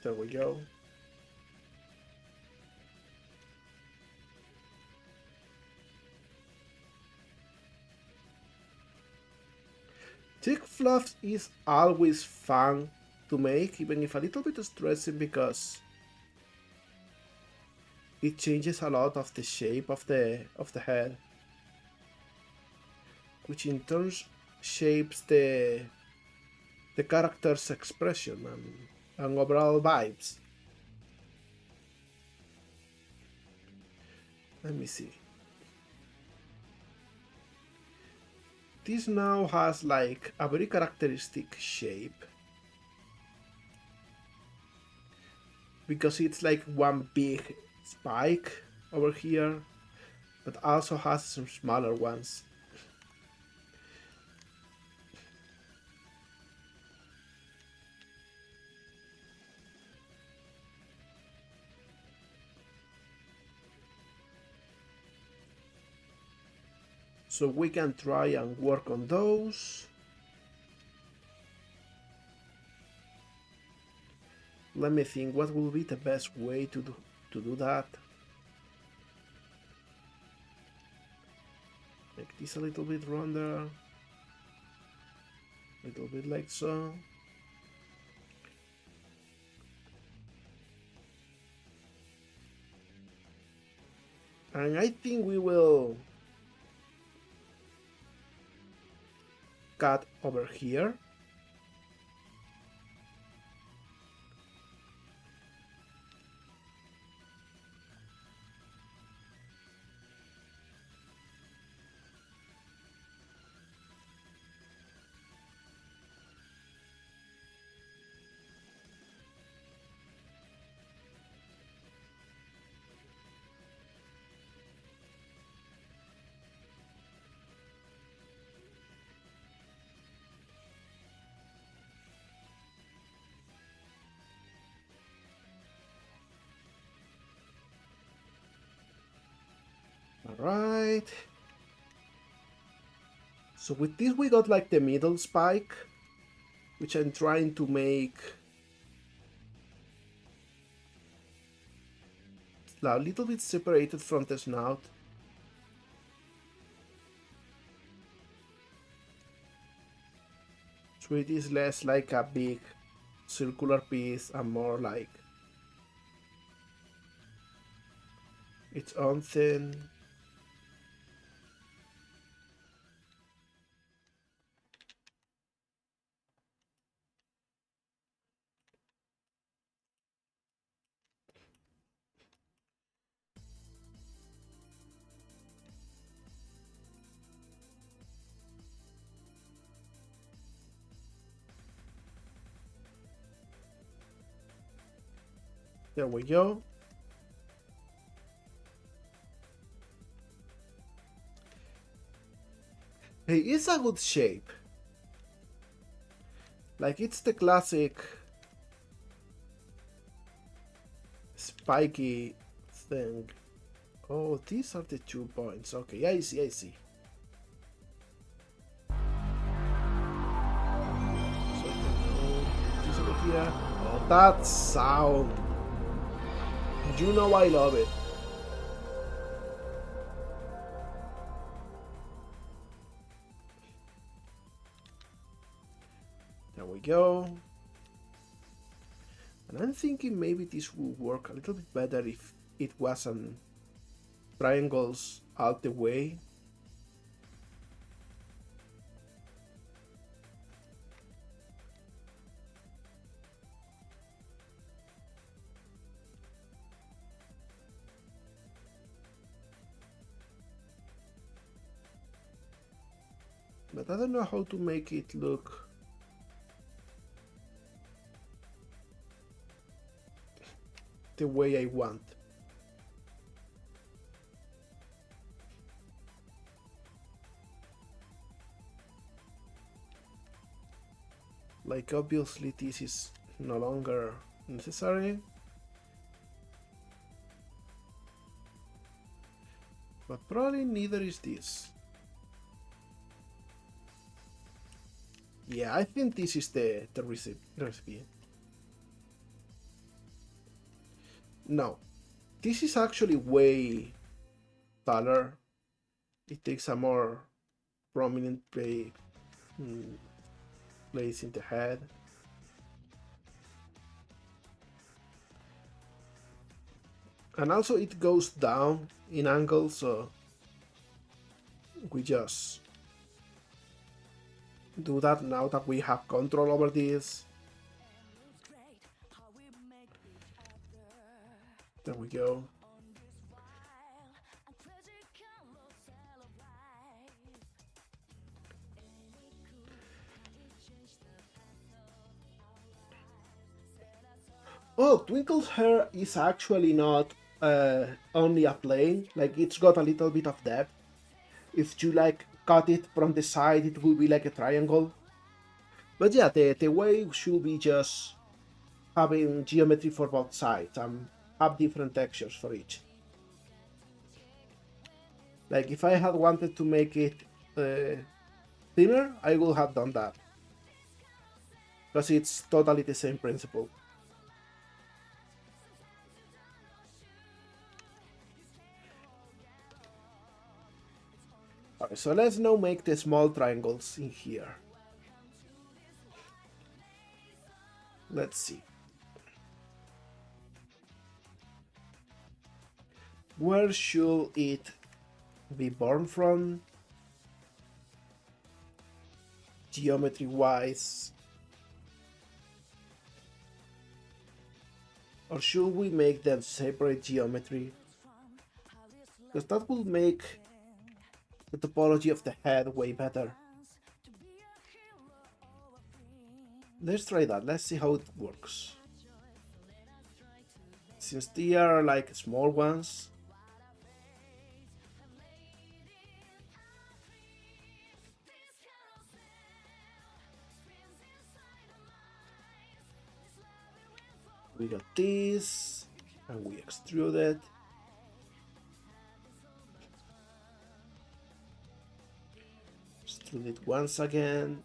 There we go. Cheek fluff is always fun to make, even if a little bit stressing because it changes a lot of the shape of the head, which in turn shapes the character's expression and overall vibes. Let me see. This now has like a very characteristic shape because it's like one big spike over here, but also has some smaller ones. So we can try and work on those. Let me think what will be the best way to do that. Make this a little bit rounder. A little bit like so. And I think we will cut over here. Alright. So with this we got like the middle spike, which I'm trying to make a little bit separated from the snout. So it is less like a big circular piece and more like its own thing. There we go. Hey, it's a good shape. Like it's the classic spiky thing. Oh, these are the 2 points. Okay, I see, I see. So I can go this over here. Oh, that sound. You know I love it. There we go. And I'm thinking maybe this would work a little bit better if it wasn't triangles out the way. But I don't know how to make it look the way I want. Like obviously this is no longer necessary. But probably neither is this. Yeah, I think this is the recipe. No, this is actually way taller. It takes a more prominent place in the head. And also it goes down in angle, so we just do that now that we have control over this. There we go. Oh, Twinkle's hair is actually not only a plane, like it's got a little bit of depth. If you like cut it from the side, it will be like a triangle. But yeah, the way should be just having geometry for both sides and have different textures for each. Like if I had wanted to make it thinner, I would have done that. Because it's totally the same principle. Alright, so let's now make the small triangles in here. Let's see. Where should it be born from? Geometry wise. Or should we make them separate geometry? Because that will make the topology of the head way better. Let's try that. Let's see how it works. Since they are like small ones, we got this and we extrude it. Extrude it once again.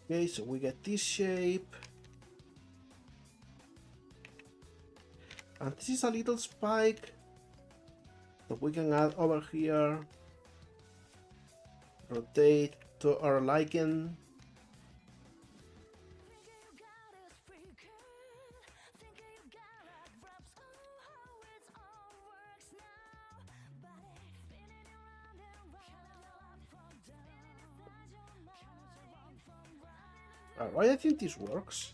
Okay, so we get this shape. And this is a little spike that we can add over here. Rotate to our liking. Alright, I think this works.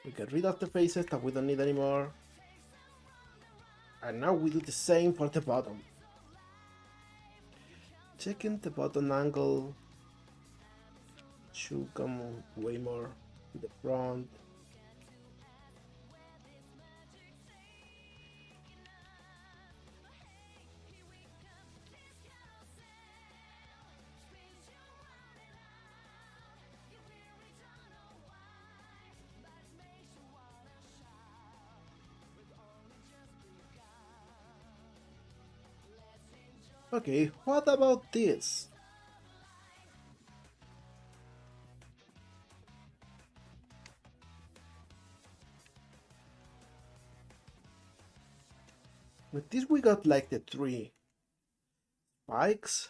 We get rid of the faces that we don't need anymore. And now we do the same for the bottom. Checking the bottom angle should come way more to the front. Okay, what about this? With this we got like the three spikes.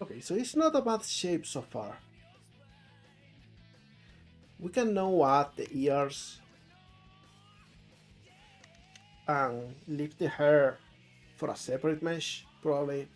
Okay, so it's not a bad shape so far. We can now add the ears and leave the hair for a separate mesh, probably.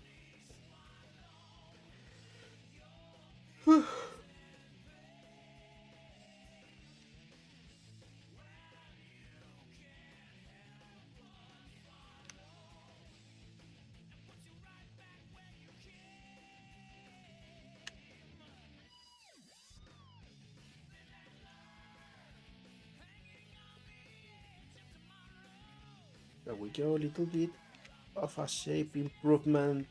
There we go, a little bit of a shape improvement.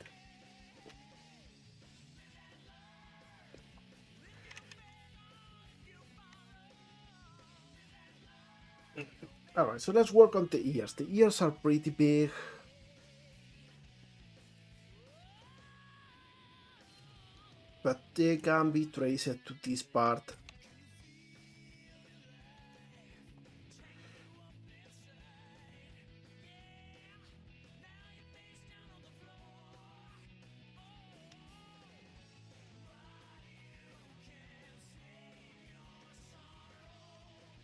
Alright, so let's work on the ears. The ears are pretty big. But they can be traced to this part.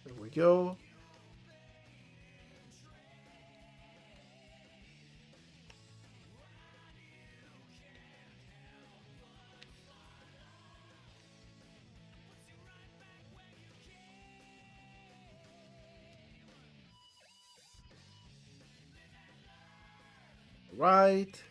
There we go. Right.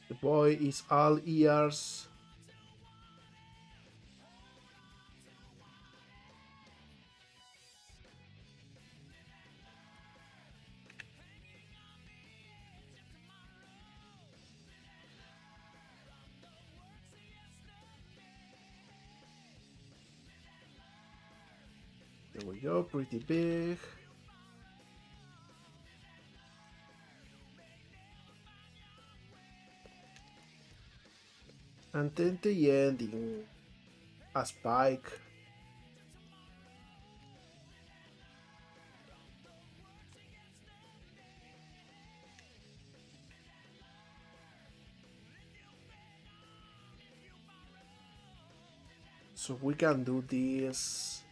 The boy is all ears. There we go, pretty big. And then the ending, a spike. So we can do this.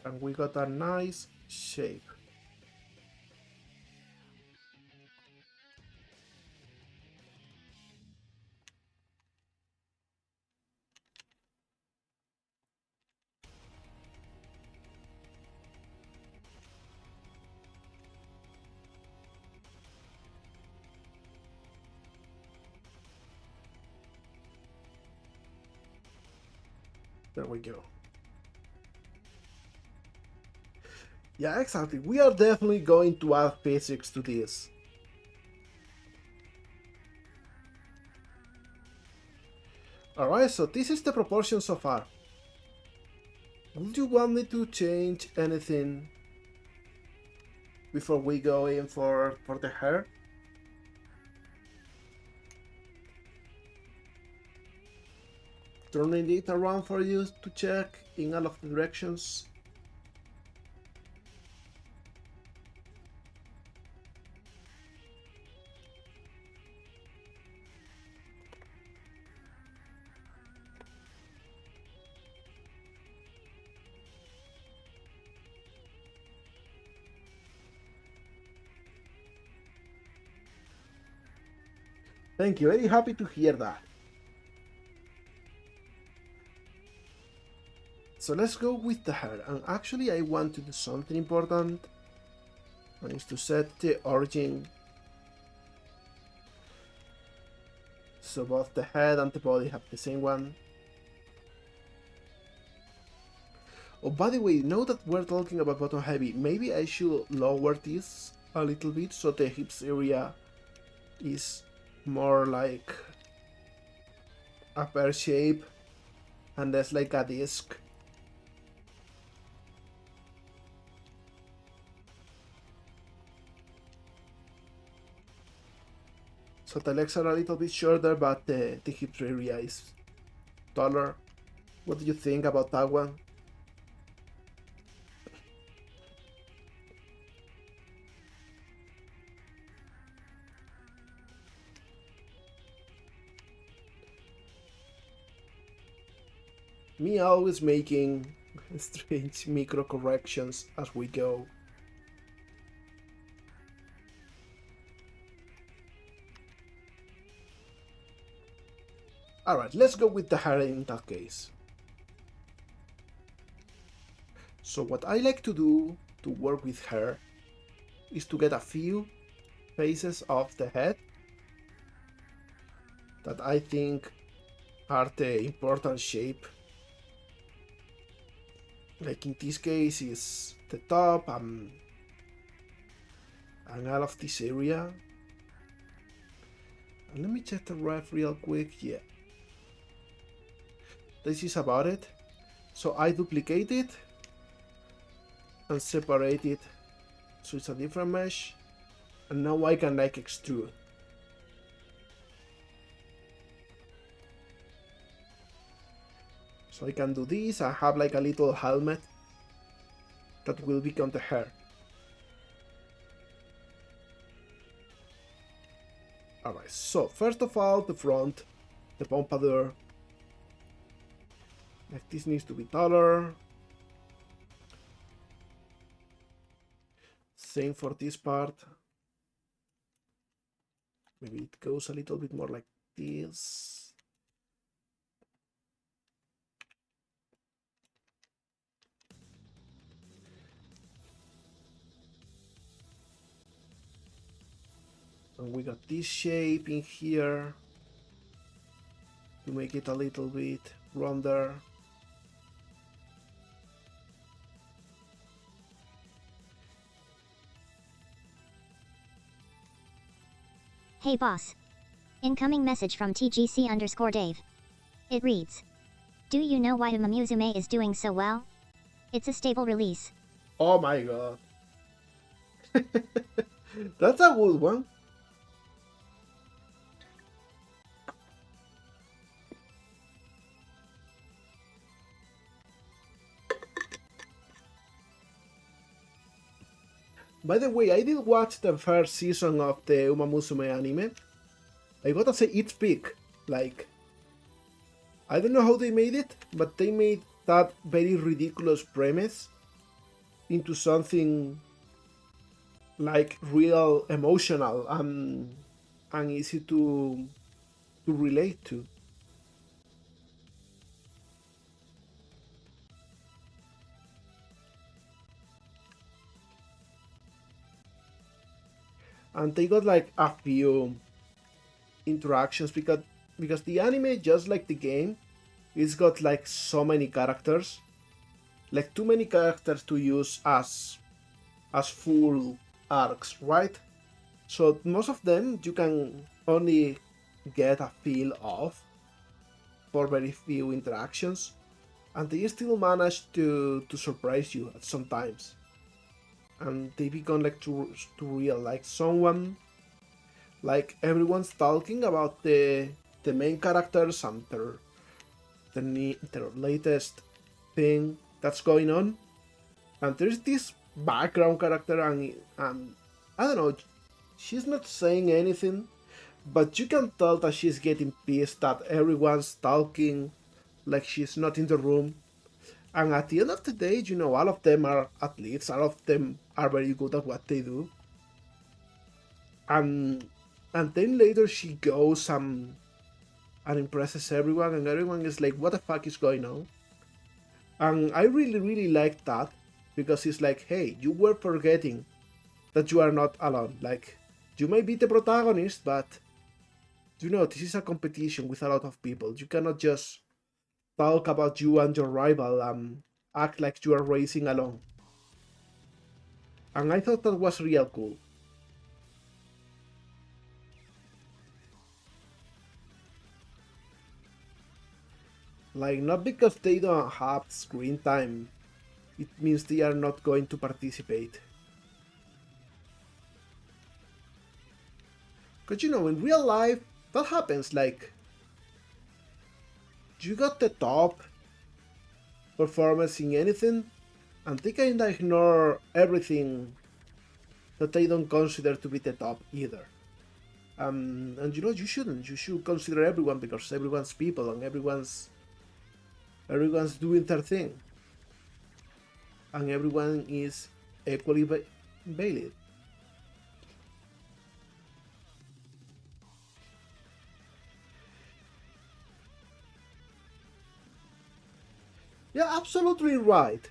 And we got a nice shape. There we go. Yeah, exactly. We are definitely going to add physics to this. Alright, so this is the proportion so far. Would you want me to change anything before we go in for the hair? Turning it around for you to check in all of the directions. Thank you, very happy to hear that. So let's go with the hair, and actually I want to do something important. I need to set the origin so both the head and the body have the same one. Oh, by the way, now that we're talking about bottom heavy, maybe I should lower this a little bit so the hips area is more like a pear shape and less like a disc. So the legs are a little bit shorter, but the hip area is taller. What do you think about that one? Me always making strange micro corrections as we go. Alright, let's go with the hair in that case. So what I like to do to work with hair is to get a few pieces of the head that I think are the important shape. Like in this case is the top and all of this area. And let me check the ref real quick. Yeah, this is about it. So I duplicate it and separate it so it's a different mesh, and now I can like extrude. So I can do this. I have like a little helmet that will become the hair. Alright, so first of all, the front, the pompadour. Like this needs to be taller. Same for this part. Maybe it goes a little bit more like this. And we got this shape in here to make it a little bit rounder. Hey boss. Incoming message from TGC_Dave. It reads. Do you know why Mamuzume is doing so well? It's a stable release. Oh my god. That's a good one. By the way, I did watch the first season of the Uma Musume anime. I gotta say, it's peak. Like, I don't know how they made it, but they made that very ridiculous premise into something like real emotional and easy to relate to. And they got like a few interactions because the anime, just like the game, it's got like so many characters, like too many characters to use as full arcs, right? So most of them you can only get a feel of for very few interactions, and they still manage to surprise you at some times. And they become like too real, like someone, like everyone's talking about the main characters and their latest thing that's going on, and there's this background character and I don't know, she's not saying anything, but you can tell that she's getting pissed that everyone's talking like she's not in the room. And at the end of the day, you know, all of them are athletes, all of them are very good at what they do. And then later she goes and impresses everyone, and everyone is like, what the fuck is going on? And I really, really like that, because it's like, hey, you were forgetting that you are not alone. Like, you may be the protagonist, but you know, this is a competition with a lot of people. You cannot just talk about you and your rival and act like you are racing alone. And I thought that was real cool. Like, not because they don't have screen time, it means they are not going to participate. Because you know, in real life, that happens. Like, you got the top performance in anything, and they kinda ignore everything that they don't consider to be the top either. And you know, you shouldn't. You should consider everyone because everyone's people and everyone's doing their thing, and everyone is equally valid. Yeah, absolutely right.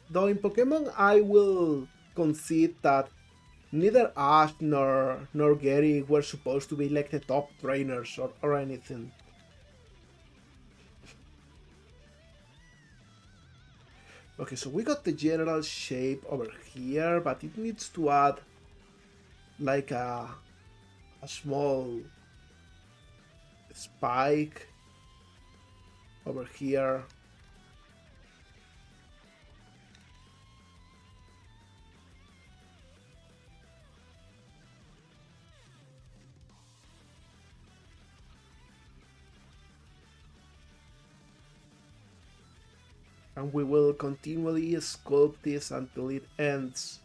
Though in Pokemon, I will concede that neither Ash nor Gary were supposed to be like the top trainers or anything. Okay, so we got the general shape over here, but it needs to add like a small spike over here. And we will continually sculpt this until it ends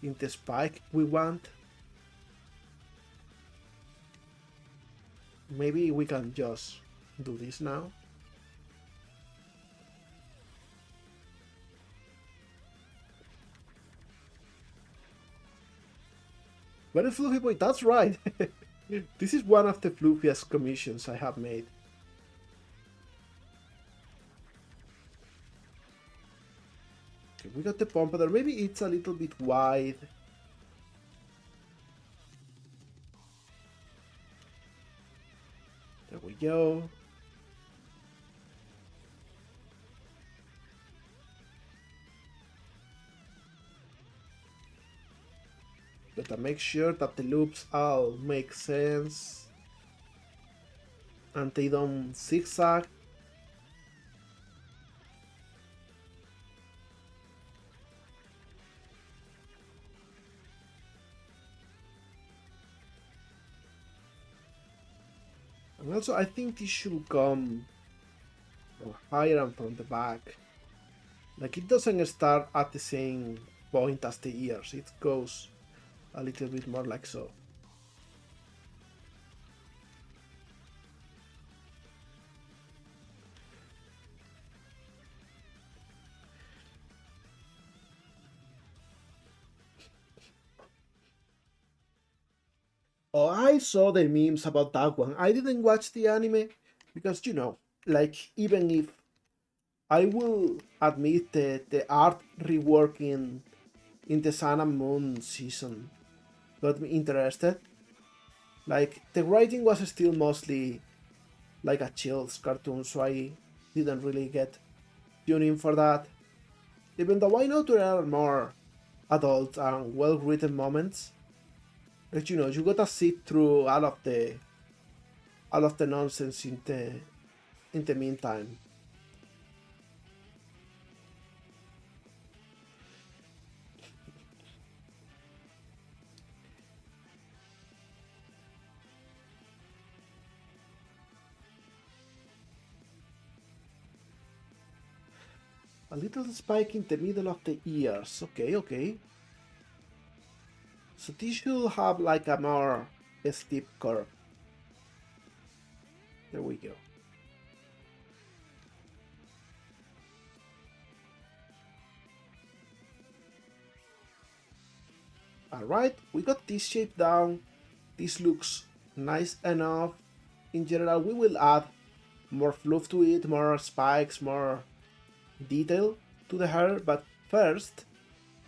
in the spike we want. Maybe we can just do this now. Very fluffy boy, that's right. This is one of the fluffiest commissions I have made. Okay, we got the Pompadour. Maybe it's a little bit wide. There we go. But I make sure that the loops all make sense and they don't zigzag. And also I think this should come from higher and from the back. Like it doesn't start at the same point as the ears, it goes a little bit more like so. Oh, I saw the memes about that one. I didn't watch the anime because, you know, like even if I will admit the art rework in the Sun and Moon season got me interested. Like the writing was still mostly like a child's cartoon, so I didn't really get tuned in for that. Even though I know there are more adult and well written moments, but you know, you gotta sit through all of the nonsense in the meantime. A little spike in the middle of the ears. Okay, okay. So this should have like a more steep curve. There we go. Alright, we got this shape down. This looks nice enough. In general, we will add more fluff to it, more spikes, more detail to the hair, but first,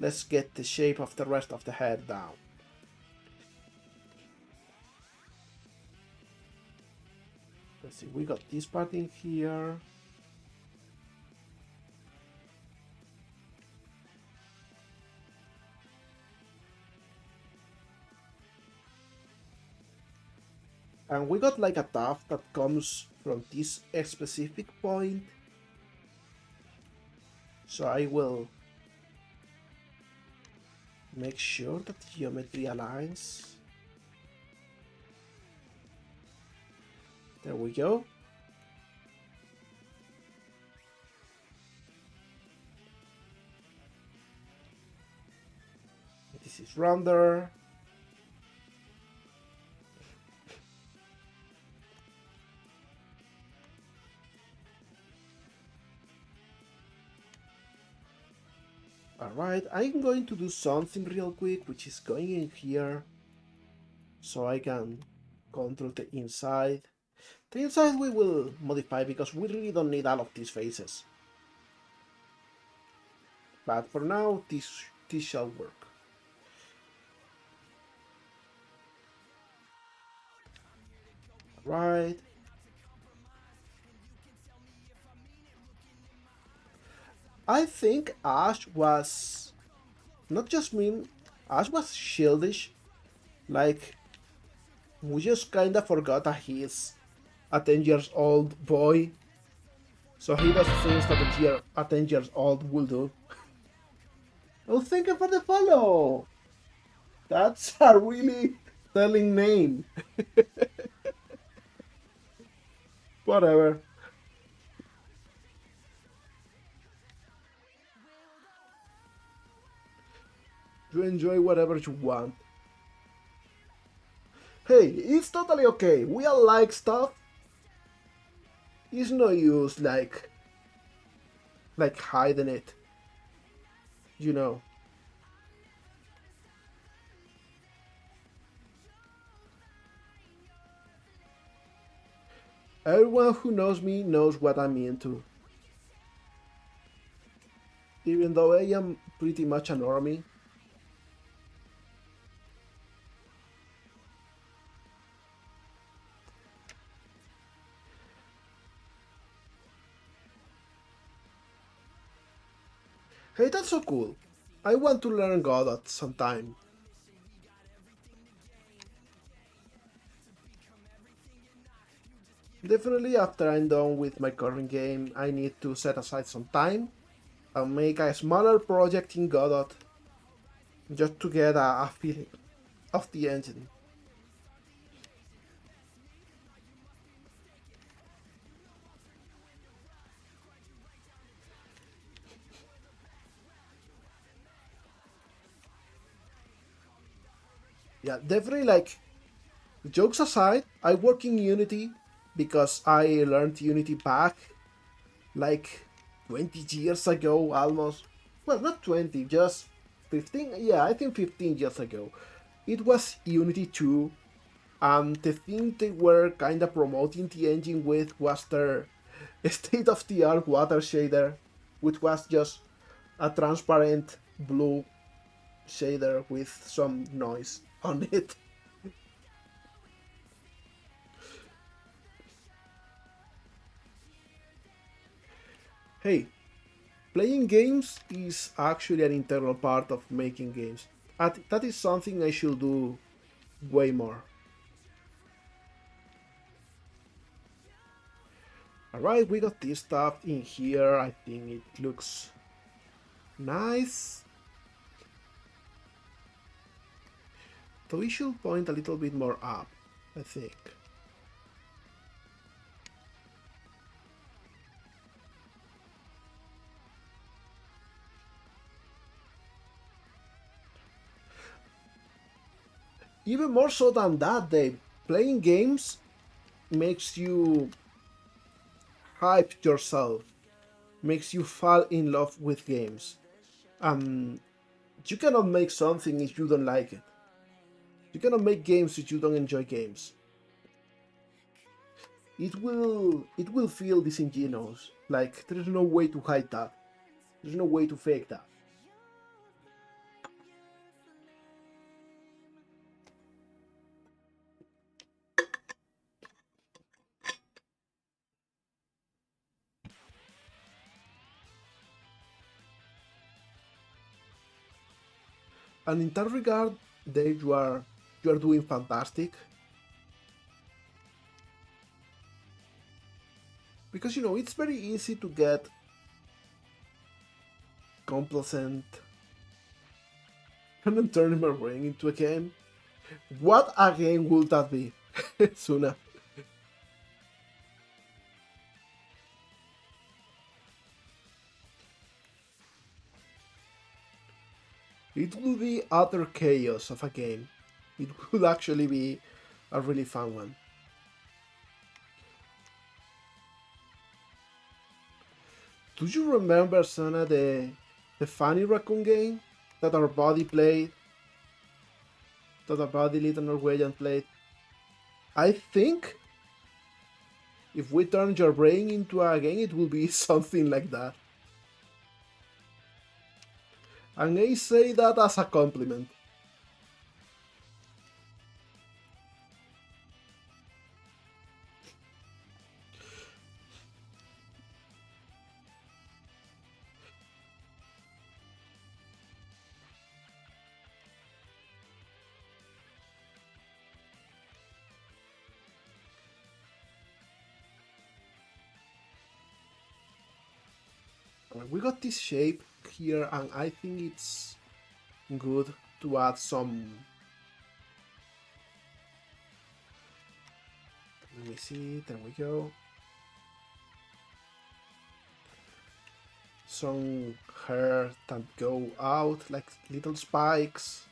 let's get the shape of the rest of the head down. Let's see, we got this part in here. And we got like a tuft that comes from this specific point. So I will make sure that the geometry aligns. There we go. This is render. Alright, I'm going to do something real quick, which is going in here so I can control the inside. The inside we will modify because we really don't need all of these faces. But for now, this shall work. Right. I think Ash was not just mean, Ash was shieldish. Like, we just kinda forgot that he's a 10 years old boy. So he does things that a 10 years old will do. Oh, thank you for the follow! That's a really telling name. Whatever. You enjoy whatever you want. Hey, it's totally okay. We all like stuff. It's no use like hiding it. You know. Everyone who knows me knows what I'm into. Even though I am pretty much a normie. Hey, that's so cool. I want to learn Godot sometime. Definitely after I'm done with my current game, I need to set aside some time and make a smaller project in Godot just to get a feel of the engine. Yeah, definitely like, jokes aside, I work in Unity because I learned Unity back like 20 years ago almost. Well, not 20, just 15. Yeah, I think 15 years ago. It was Unity 2, and the thing they were kinda promoting the engine with was their state-of-the-art water shader, which was just a transparent blue shader with some noise on it. Hey, playing games is actually an integral part of making games. That is something I should do way more. Alright, we got this stuff in here. I think it looks nice. So we should point a little bit more up, I think. Even more so than that, Dave. Playing games makes you hype yourself, makes you fall in love with games. You cannot make something if you don't like it. You cannot make games if you don't enjoy games. It will feel disingenuous. Like there is no way to hide that. There's no way to fake that. And in that regard, Dave, you are doing fantastic. Because it's very easy to get complacent and then turn my brain into a game. What a game would that be, Suna? It will be utter chaos of a game. It would actually be a really fun one. Do you remember, Sana, the funny raccoon game that our buddy played? That our buddy little Norwegian played? I think if we turn your brain into a game, it will be something like that. And I say that as a compliment. We got this shape here, and I think it's good to add some. Let me see, there we go. Some hair that go out like little spikes.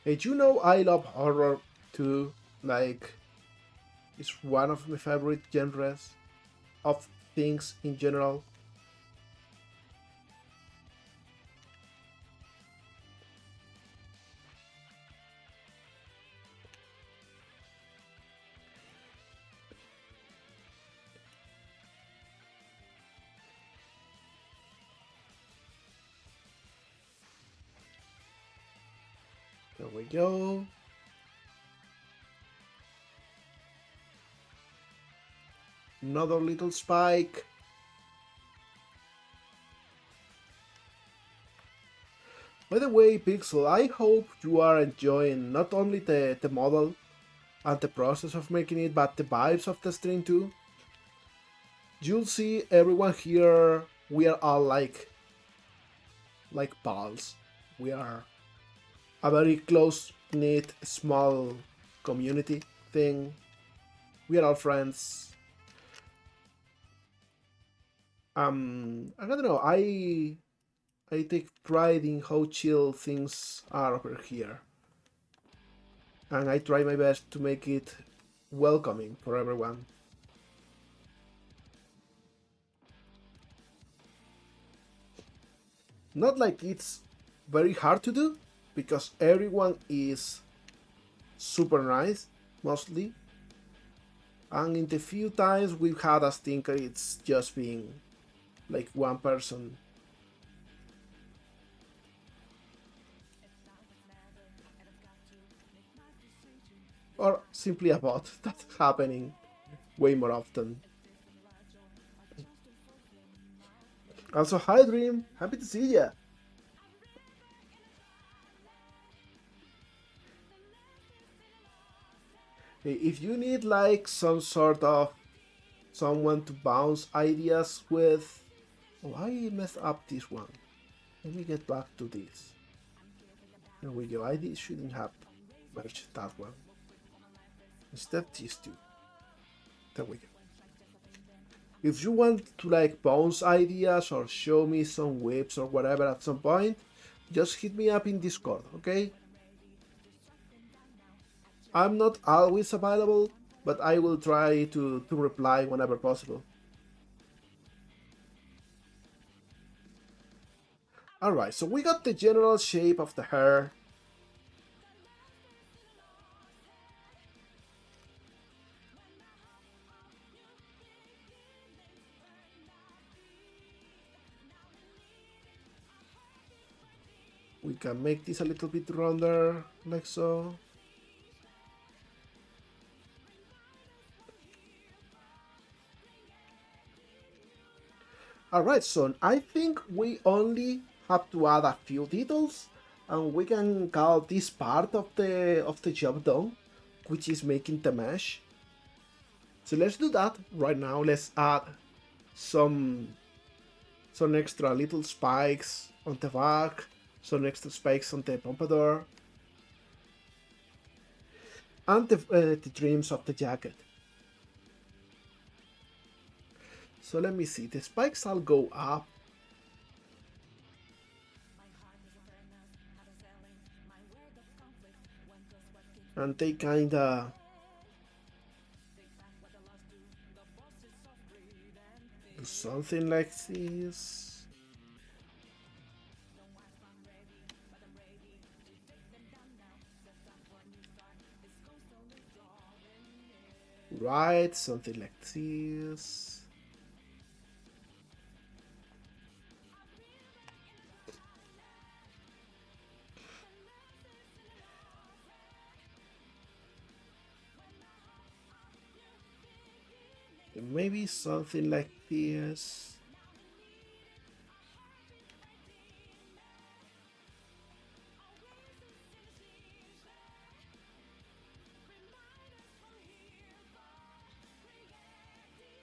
Hey, you know I love horror too. Like, it's one of my favorite genres of things in general. There we go. Another little spike. By the way, Pixel, I hope you are enjoying not only the model and the process of making it, but the vibes of the stream too. You'll see everyone here, we are all like pals. We are a very close-knit, small community thing. We are all friends. I don't know, I take pride in how chill things are over here. And I try my best to make it welcoming for everyone. Not like it's very hard to do, because everyone is super nice, mostly. And in the few times we've had as thinker, it's just been like one person. Or simply a bot. That's happening way more often. Also, hi Dream, happy to see ya. If you need like some sort of someone to bounce ideas with... Oh, I messed up this one. Let me get back to this. There we go, shouldn't have merged that one. Instead these two. There we go. If you want to like bounce ideas or show me some whips or whatever at some point, just hit me up in Discord, okay? I'm not always available, but I will try to reply whenever possible. Alright, so we got the general shape of the hair. We can make this a little bit rounder, like so. Alright, so I think we only have to add a few details, and we can call this part of the job done, which is making the mesh. So let's do that right now. Let's add some extra little spikes on the back, some extra spikes on the pompadour. and the trims of the jacket. So let me see, the spikes all go up. And they kinda do something like this. Right, something like this. Maybe something like this.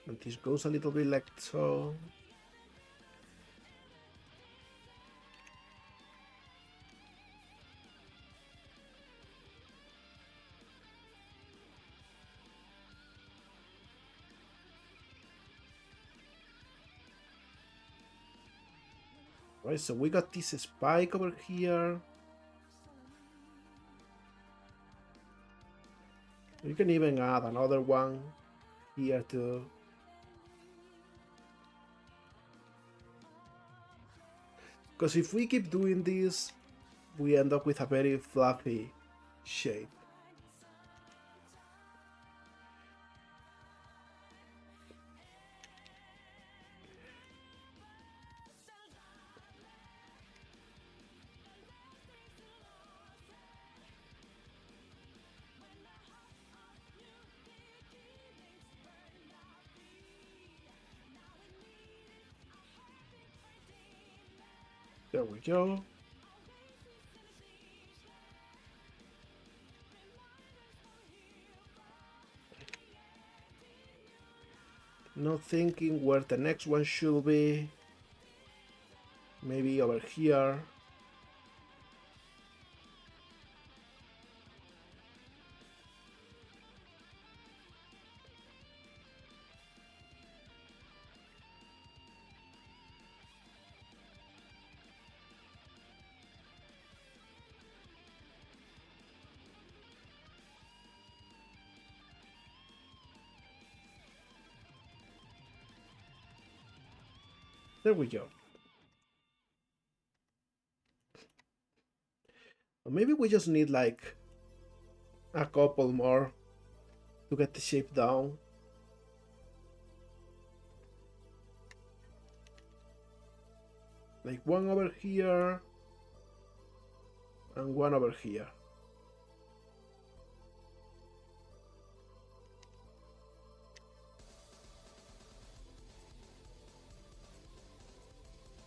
And this goes a little bit like so. Right, so we got this spike over here. You can even add another one here too. Because if we keep doing this, we end up with a very fluffy shape. There we go. Not thinking where the next one should be. Maybe over here. There we go. Or maybe we just need like a couple more to get the shape down. Like one over here and one over here.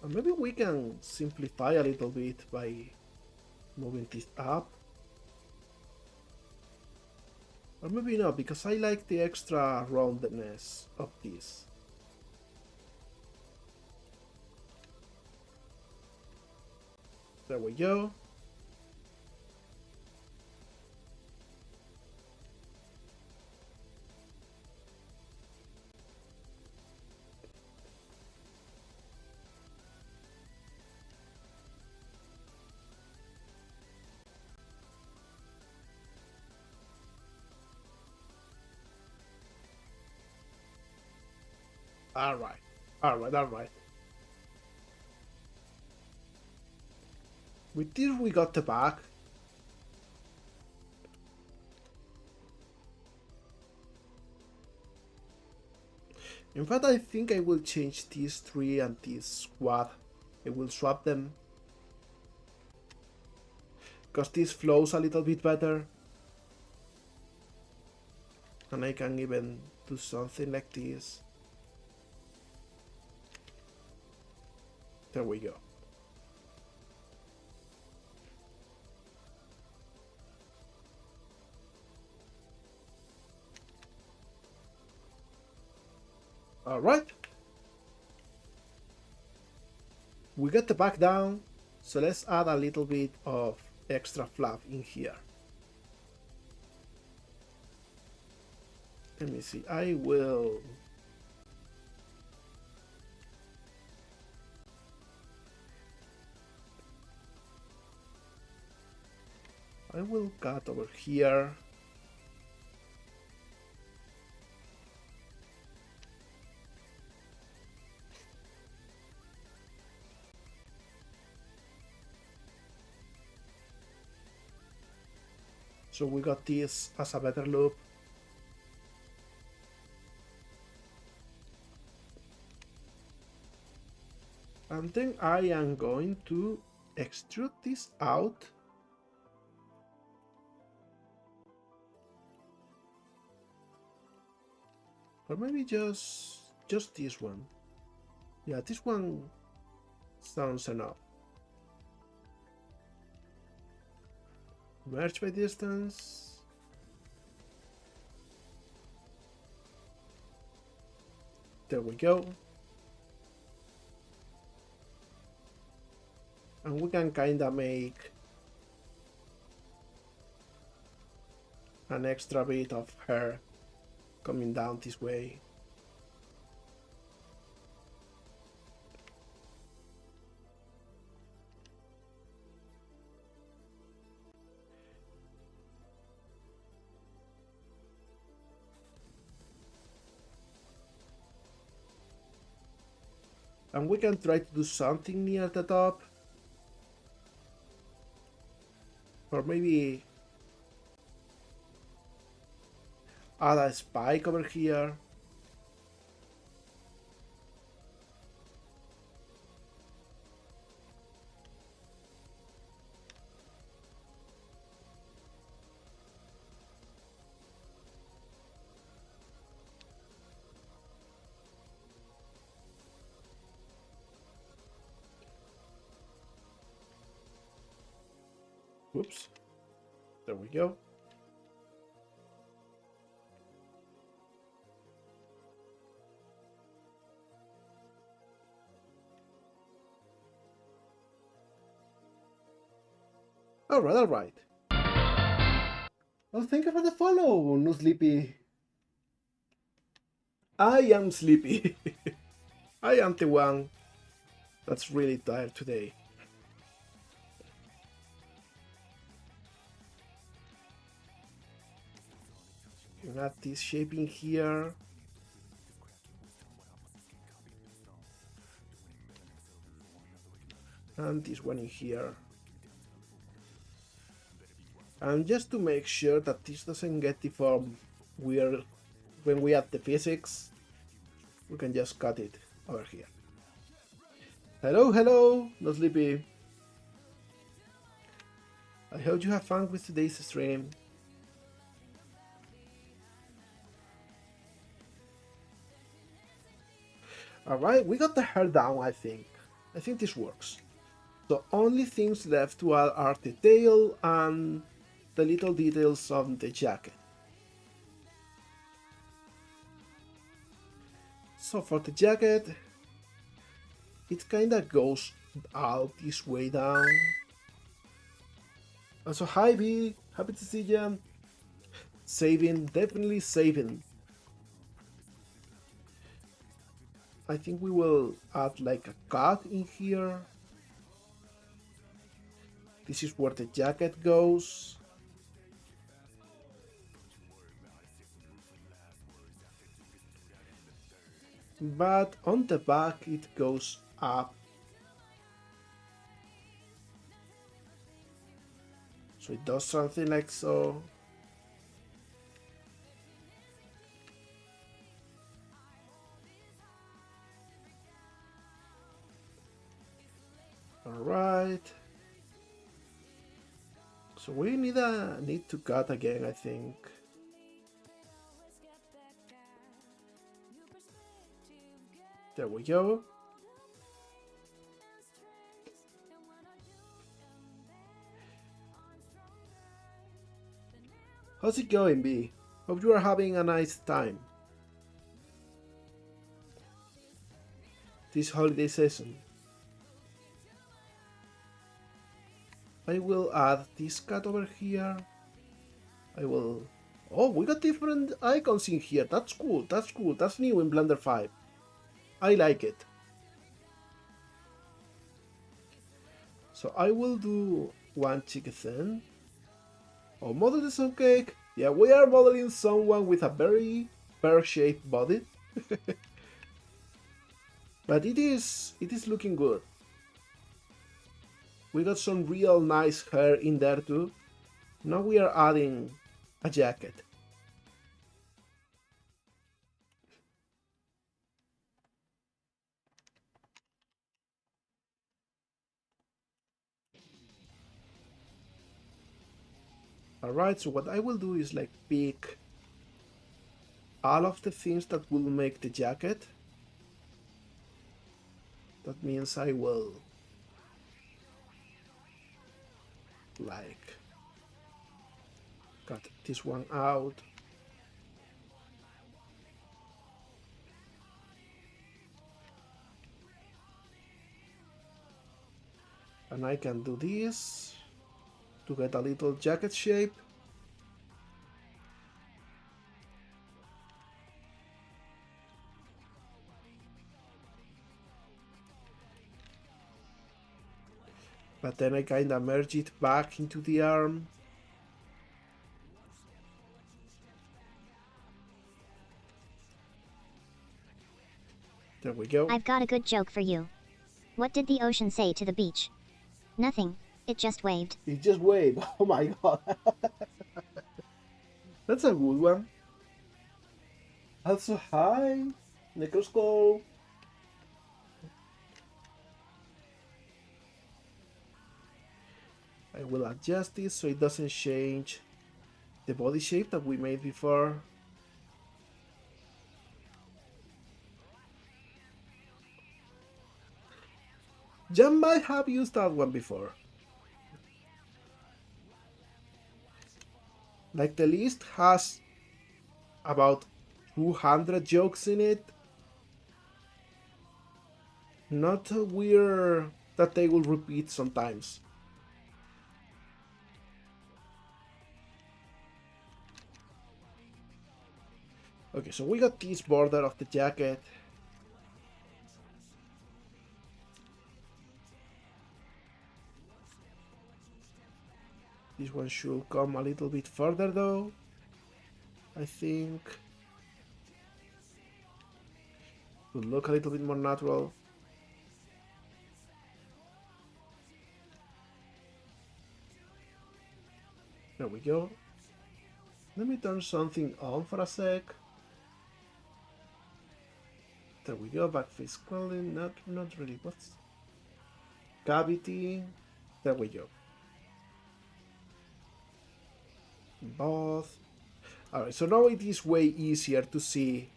And maybe we can simplify a little bit by moving this up. Or maybe not, because I like the extra roundedness of this. There we go. Alright, alright. With this we got the back. In fact, I think I will change these three and this squad. I will swap them. Because this flows a little bit better. And I can even do something like this. There we go. Alright. We got the back down, so let's add a little bit of extra fluff in here. Let me see. I will cut over here. So we got this as a better loop. And then I am going to extrude this out. Or maybe just this one. Yeah, this one sounds enough. Merge by distance. There we go. And we can kinda make an extra bit of hair coming down this way. And we can try to do something near the top. Or maybe add a spike over here. Whoops. There we go. Alright. Well, thank you for the follow, no sleepy. I am sleepy. I am the one that's really tired today. Add this shape in here. And this one in here. And just to make sure that this doesn't get deformed weird when we add the physics, we can just cut it over here. Hello, no sleepy. I hope you have fun with today's stream. Alright, we got the hair down, I think. I think this works. The only things left to add are the tail and the little details on the jacket. So for the jacket, it kinda goes out this way down. Also, hi B, happy to see you. Saving, definitely saving. I think we will add like a cut in here. This is where the jacket goes. But on the back it goes up. So it does something like so. Alright. So we need to cut again, I think. There we go. How's it going, B? Hope you are having a nice time this holiday season. I will add this cut over here. I will Oh, we got different icons in here. That's cool. That's cool. That's new in Blender 5. I like it. So I will do one chicken. Oh, model the sun cake. Yeah, we are modeling someone with a very pear-shaped body. But it is looking good. We got some real nice hair in there too. Now we are adding a jacket. Alright, so what I will do is like pick all of the things that will make the jacket. That means I will like cut this one out. And I can do this to get a little jacket shape. But then I kinda merge it back into the arm. There we go. I've got a good joke for you. What did the ocean say to the beach? Nothing. It just waved. It just waved. Oh my god. That's a good one. Also, hi, Necroscope. I will adjust this so it doesn't change the body shape that we made before. Jan might have used that one before. Like the list has about 200 jokes in it. Not weird that they will repeat sometimes. Okay, so we got this border of the jacket. This one should come a little bit further though, I think. Would look a little bit more natural. There we go. Let me turn something on for a sec. There we go, backface scrolling, not really, what's... Cavity, there we go. Both. Alright, so now it is way easier to see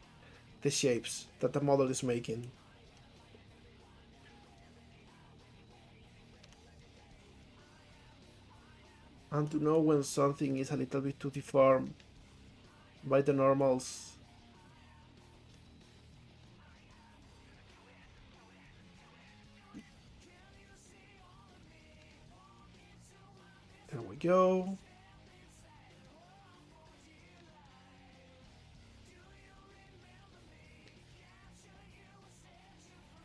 the shapes that the model is making. And to know when something is a little bit too deformed by the normals. There we go.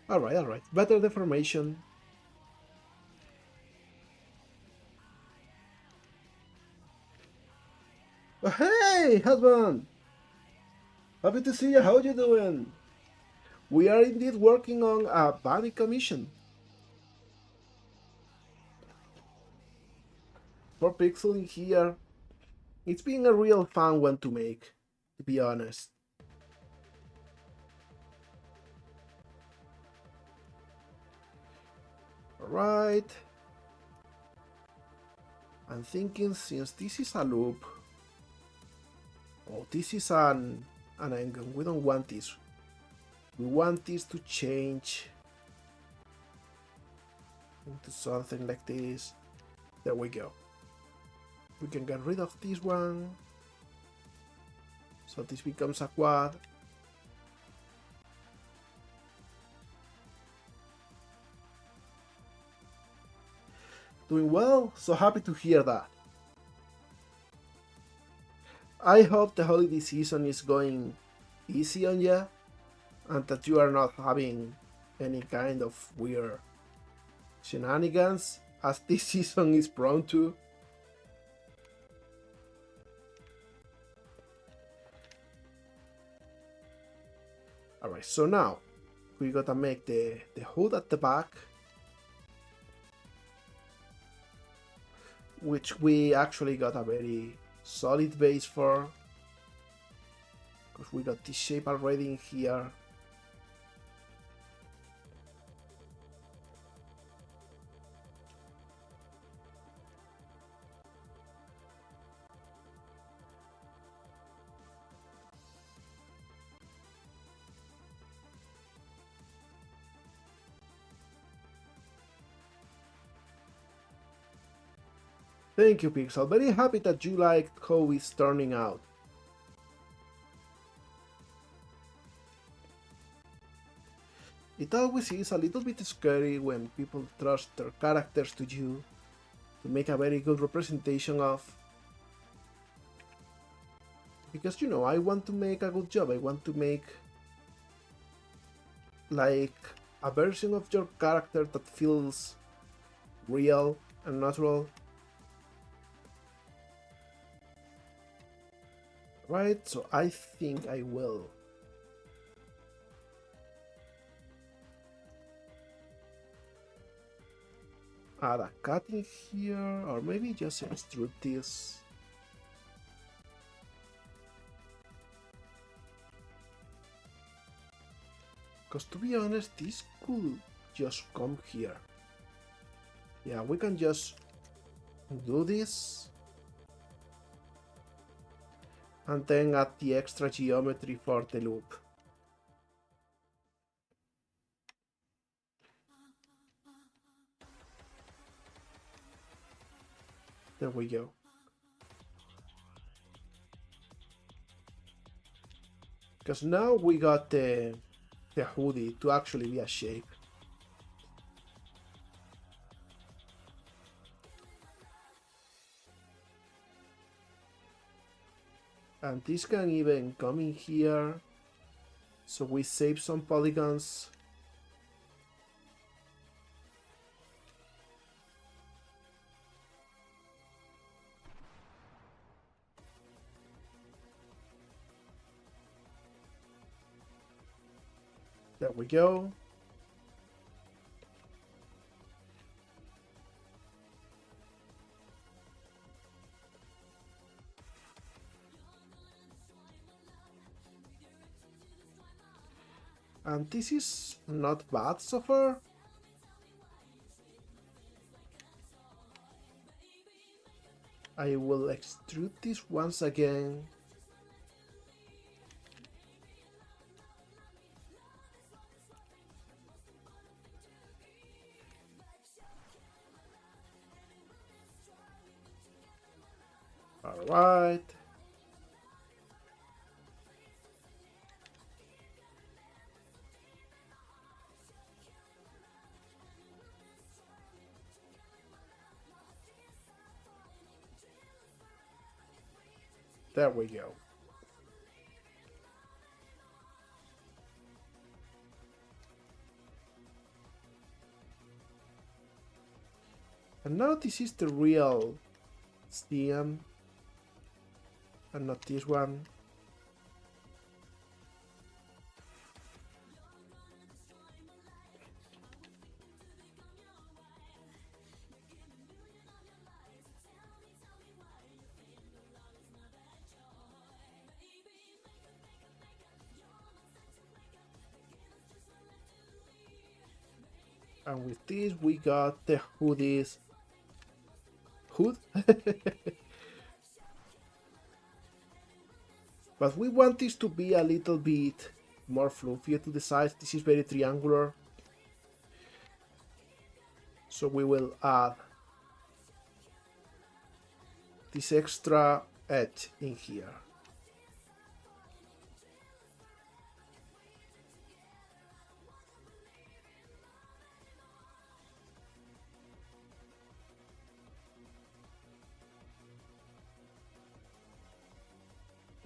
Alright. Better deformation. Oh, hey, husband! Happy to see you. How you doing? We are indeed working on a bunny commission. For Pixel in here. It's been a real fun one to make, to be honest. Alright. I'm thinking since this is a loop. Oh, this is an angle. We don't want this. We want this to change into something like this. There we go. We can get rid of this one. So this becomes a quad. Doing well, so happy to hear that. I hope the holiday season is going easy on you and that you are not having any kind of weird shenanigans as this season is prone to. Alright, so now we gotta make the hood at the back, which we actually got a very solid base for, because we got this shape already in here. Thank you, Pixel. Very happy that you liked how it's turning out. It always is a little bit scary when people trust their characters to you to make a very good representation of. Because, you know, I want to make a good job. I want to make like a version of your character that feels real and natural. Right, so I think I will add a cut in here, or maybe just extrude this. Because to be honest, this could just come here. Yeah, we can just do this and then add the extra geometry for the loop. There we go. Because now we got the hoodie to actually be a shape. And this can even come in here, so we save some polygons. There we go. And this is not bad so far. I will extrude this once again. Alright. There we go. And now this is the real stem, and not this one. And with this we got the hoodies. Hood? But we want this to be a little bit more fluffy to the sides. This is very triangular. So we will add this extra edge in here.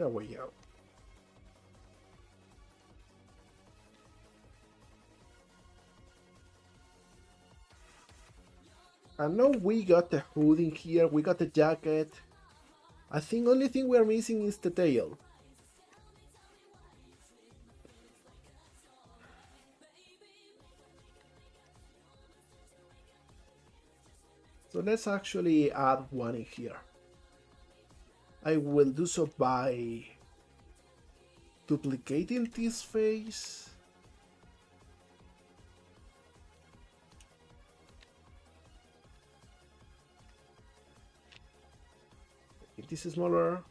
There we go. And now we got the hood in here, we got the jacket. I think only thing we are missing is the tail. So let's actually add one in here. I will do so by duplicating this face. If this is smaller.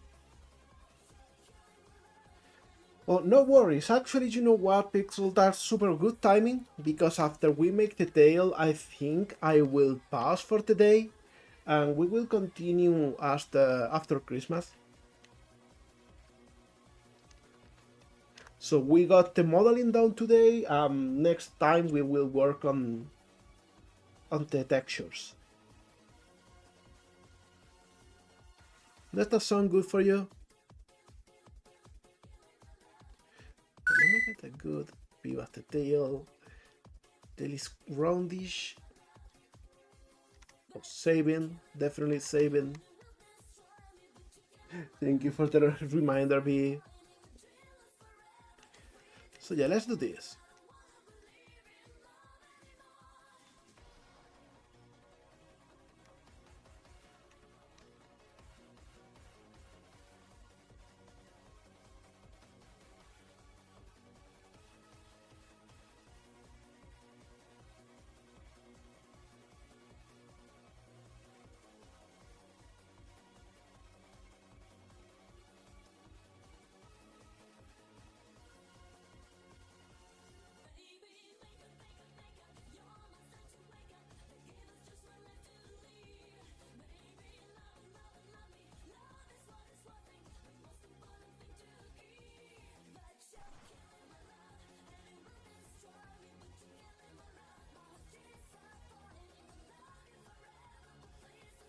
Oh, no worries. Actually, you know what, Pixel? That's super good timing, because after we make the tail, I think I will pause for today, and we will continue after Christmas. So we got the modeling down today. Next time we will work on the textures. Does that sound good for you? Let me get a good view of the tail. Tail is roundish. Oh, saving, definitely saving. Thank you for the reminder, B. So yeah, let's do this.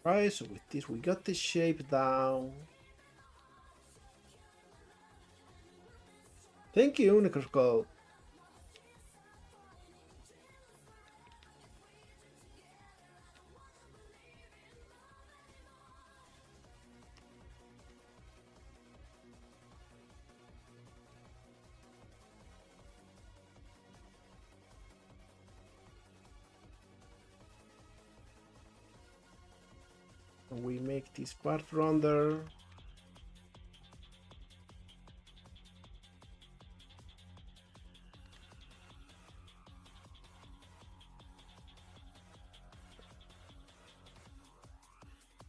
Right, so with this we got the shape down. Thank you, Necroscope. And we make this part rounder.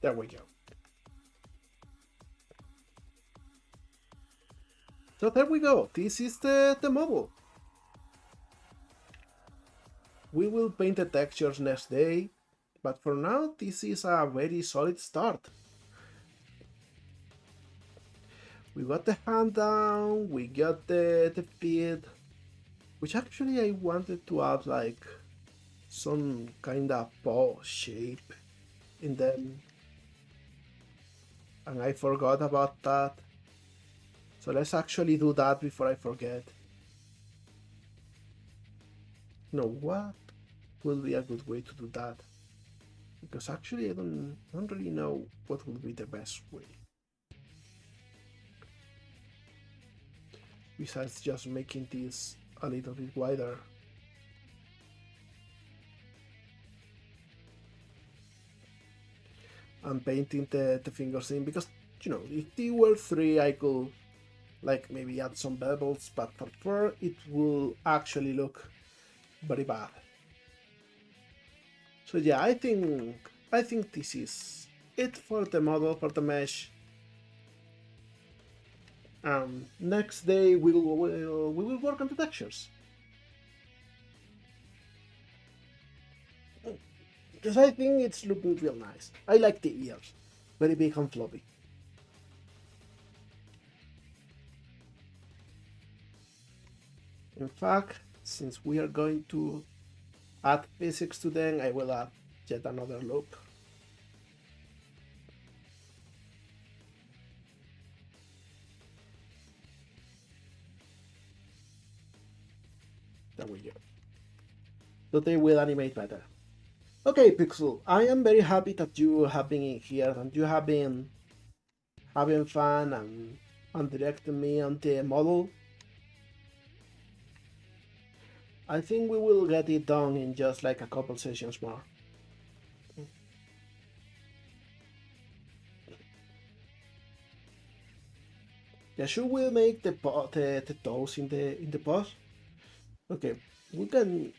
There we go. So there we go. This is the model. We will paint the textures next day, but for now this is a very solid start. We got the hand down, we got the feet, which actually I wanted to add like some kind of paw shape in them, and I forgot about that. So let's actually do that before I forget. You know what will be a good way to do that? Because actually I don't really know what will be the best way. Besides just making this a little bit wider. And painting the fingers in, because, you know, if they were 3 I could like maybe add some bevels, but for 4 it will actually look very bad. So yeah, I think this is it for the model, for the mesh. Next day we will work on the textures. Because I think it's looking real nice. I like the ears, very big and floppy. In fact, since we are going to add physics to them, I will add yet another loop. There we go. So they will animate better. Okay, Pixel, I am very happy that you have been in here and you have been having fun and directing me on the model. I think we will get it done in just like a couple sessions more. Yeah, should we make the toes in the pause? Okay, we can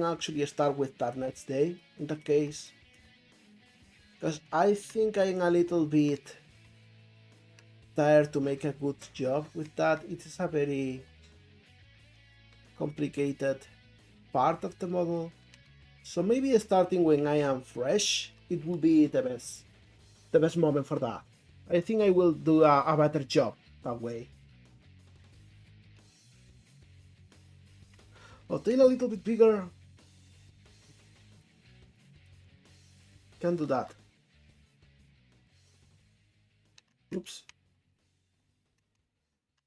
actually start with that next day in that case. Because I think I'm a little bit tired to make a good job with that. It is a very complicated part of the model. So maybe starting when I am fresh, it will be the best moment for that. I think I will do a better job that way. Oh, tail a little bit bigger. Can do that. Oops.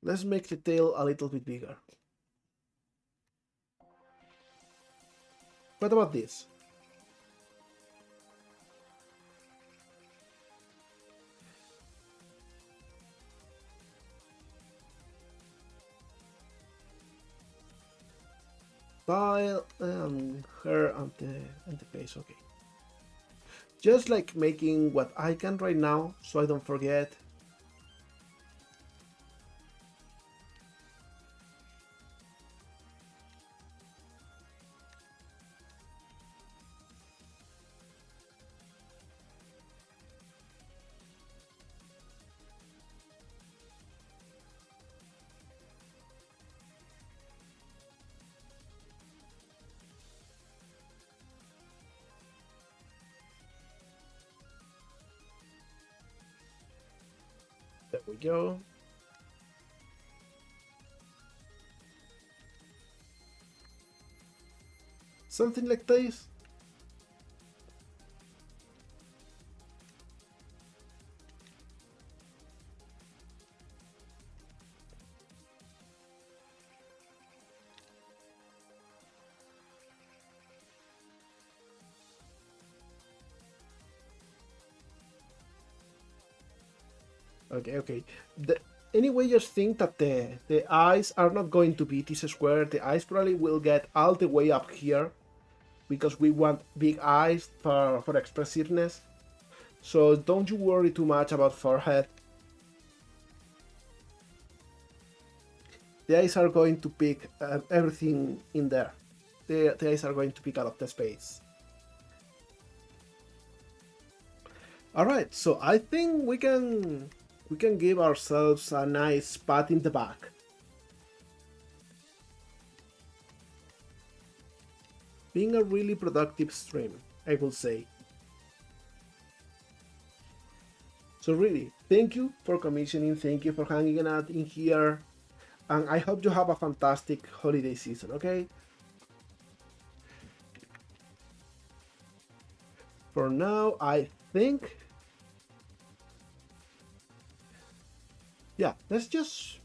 Let's make the tail a little bit bigger. What about this? Style and hair and the face, okay. Just like making what I can right now, so I don't forget. There we go. Something like this. Okay. Anyway, just think that the eyes are not going to be this square. The eyes probably will get all the way up here because we want big eyes for expressiveness. So don't you worry too much about forehead. The eyes are going to pick everything in there. The eyes are going to pick out of the space. Alright, so I think we can give ourselves a nice pat in the back. Being a really productive stream, I will say. So really, thank you for commissioning, thank you for hanging out in here, and I hope you have a fantastic holiday season, okay? For now, I think... yeah, let's just...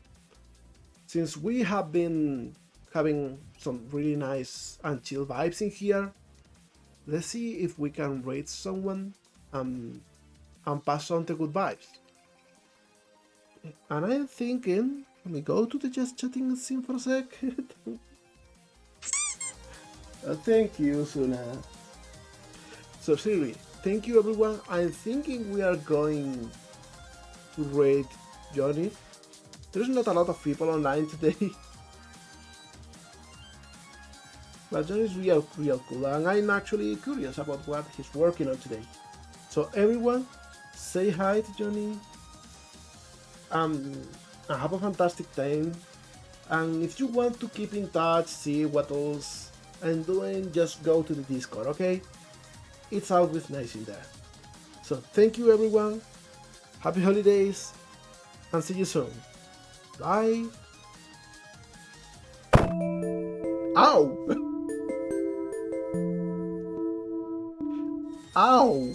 since we have been having some really nice and chill vibes in here, let's see if we can rate someone and pass on the good vibes. And I'm thinking, let me go to the just chatting scene for a sec. Thank you, Suna. So seriously, thank you everyone. I'm thinking we are going to rate Johnny. There's not a lot of people online today. But Johnny's real cool, and I'm actually curious about what he's working on today. So everyone, say hi to Johnny. And have a fantastic time. And if you want to keep in touch, see what else I'm doing, just go to the Discord, okay? It's always nice in there. So thank you everyone. Happy holidays. And see you soon. Bye. Ow! Ow!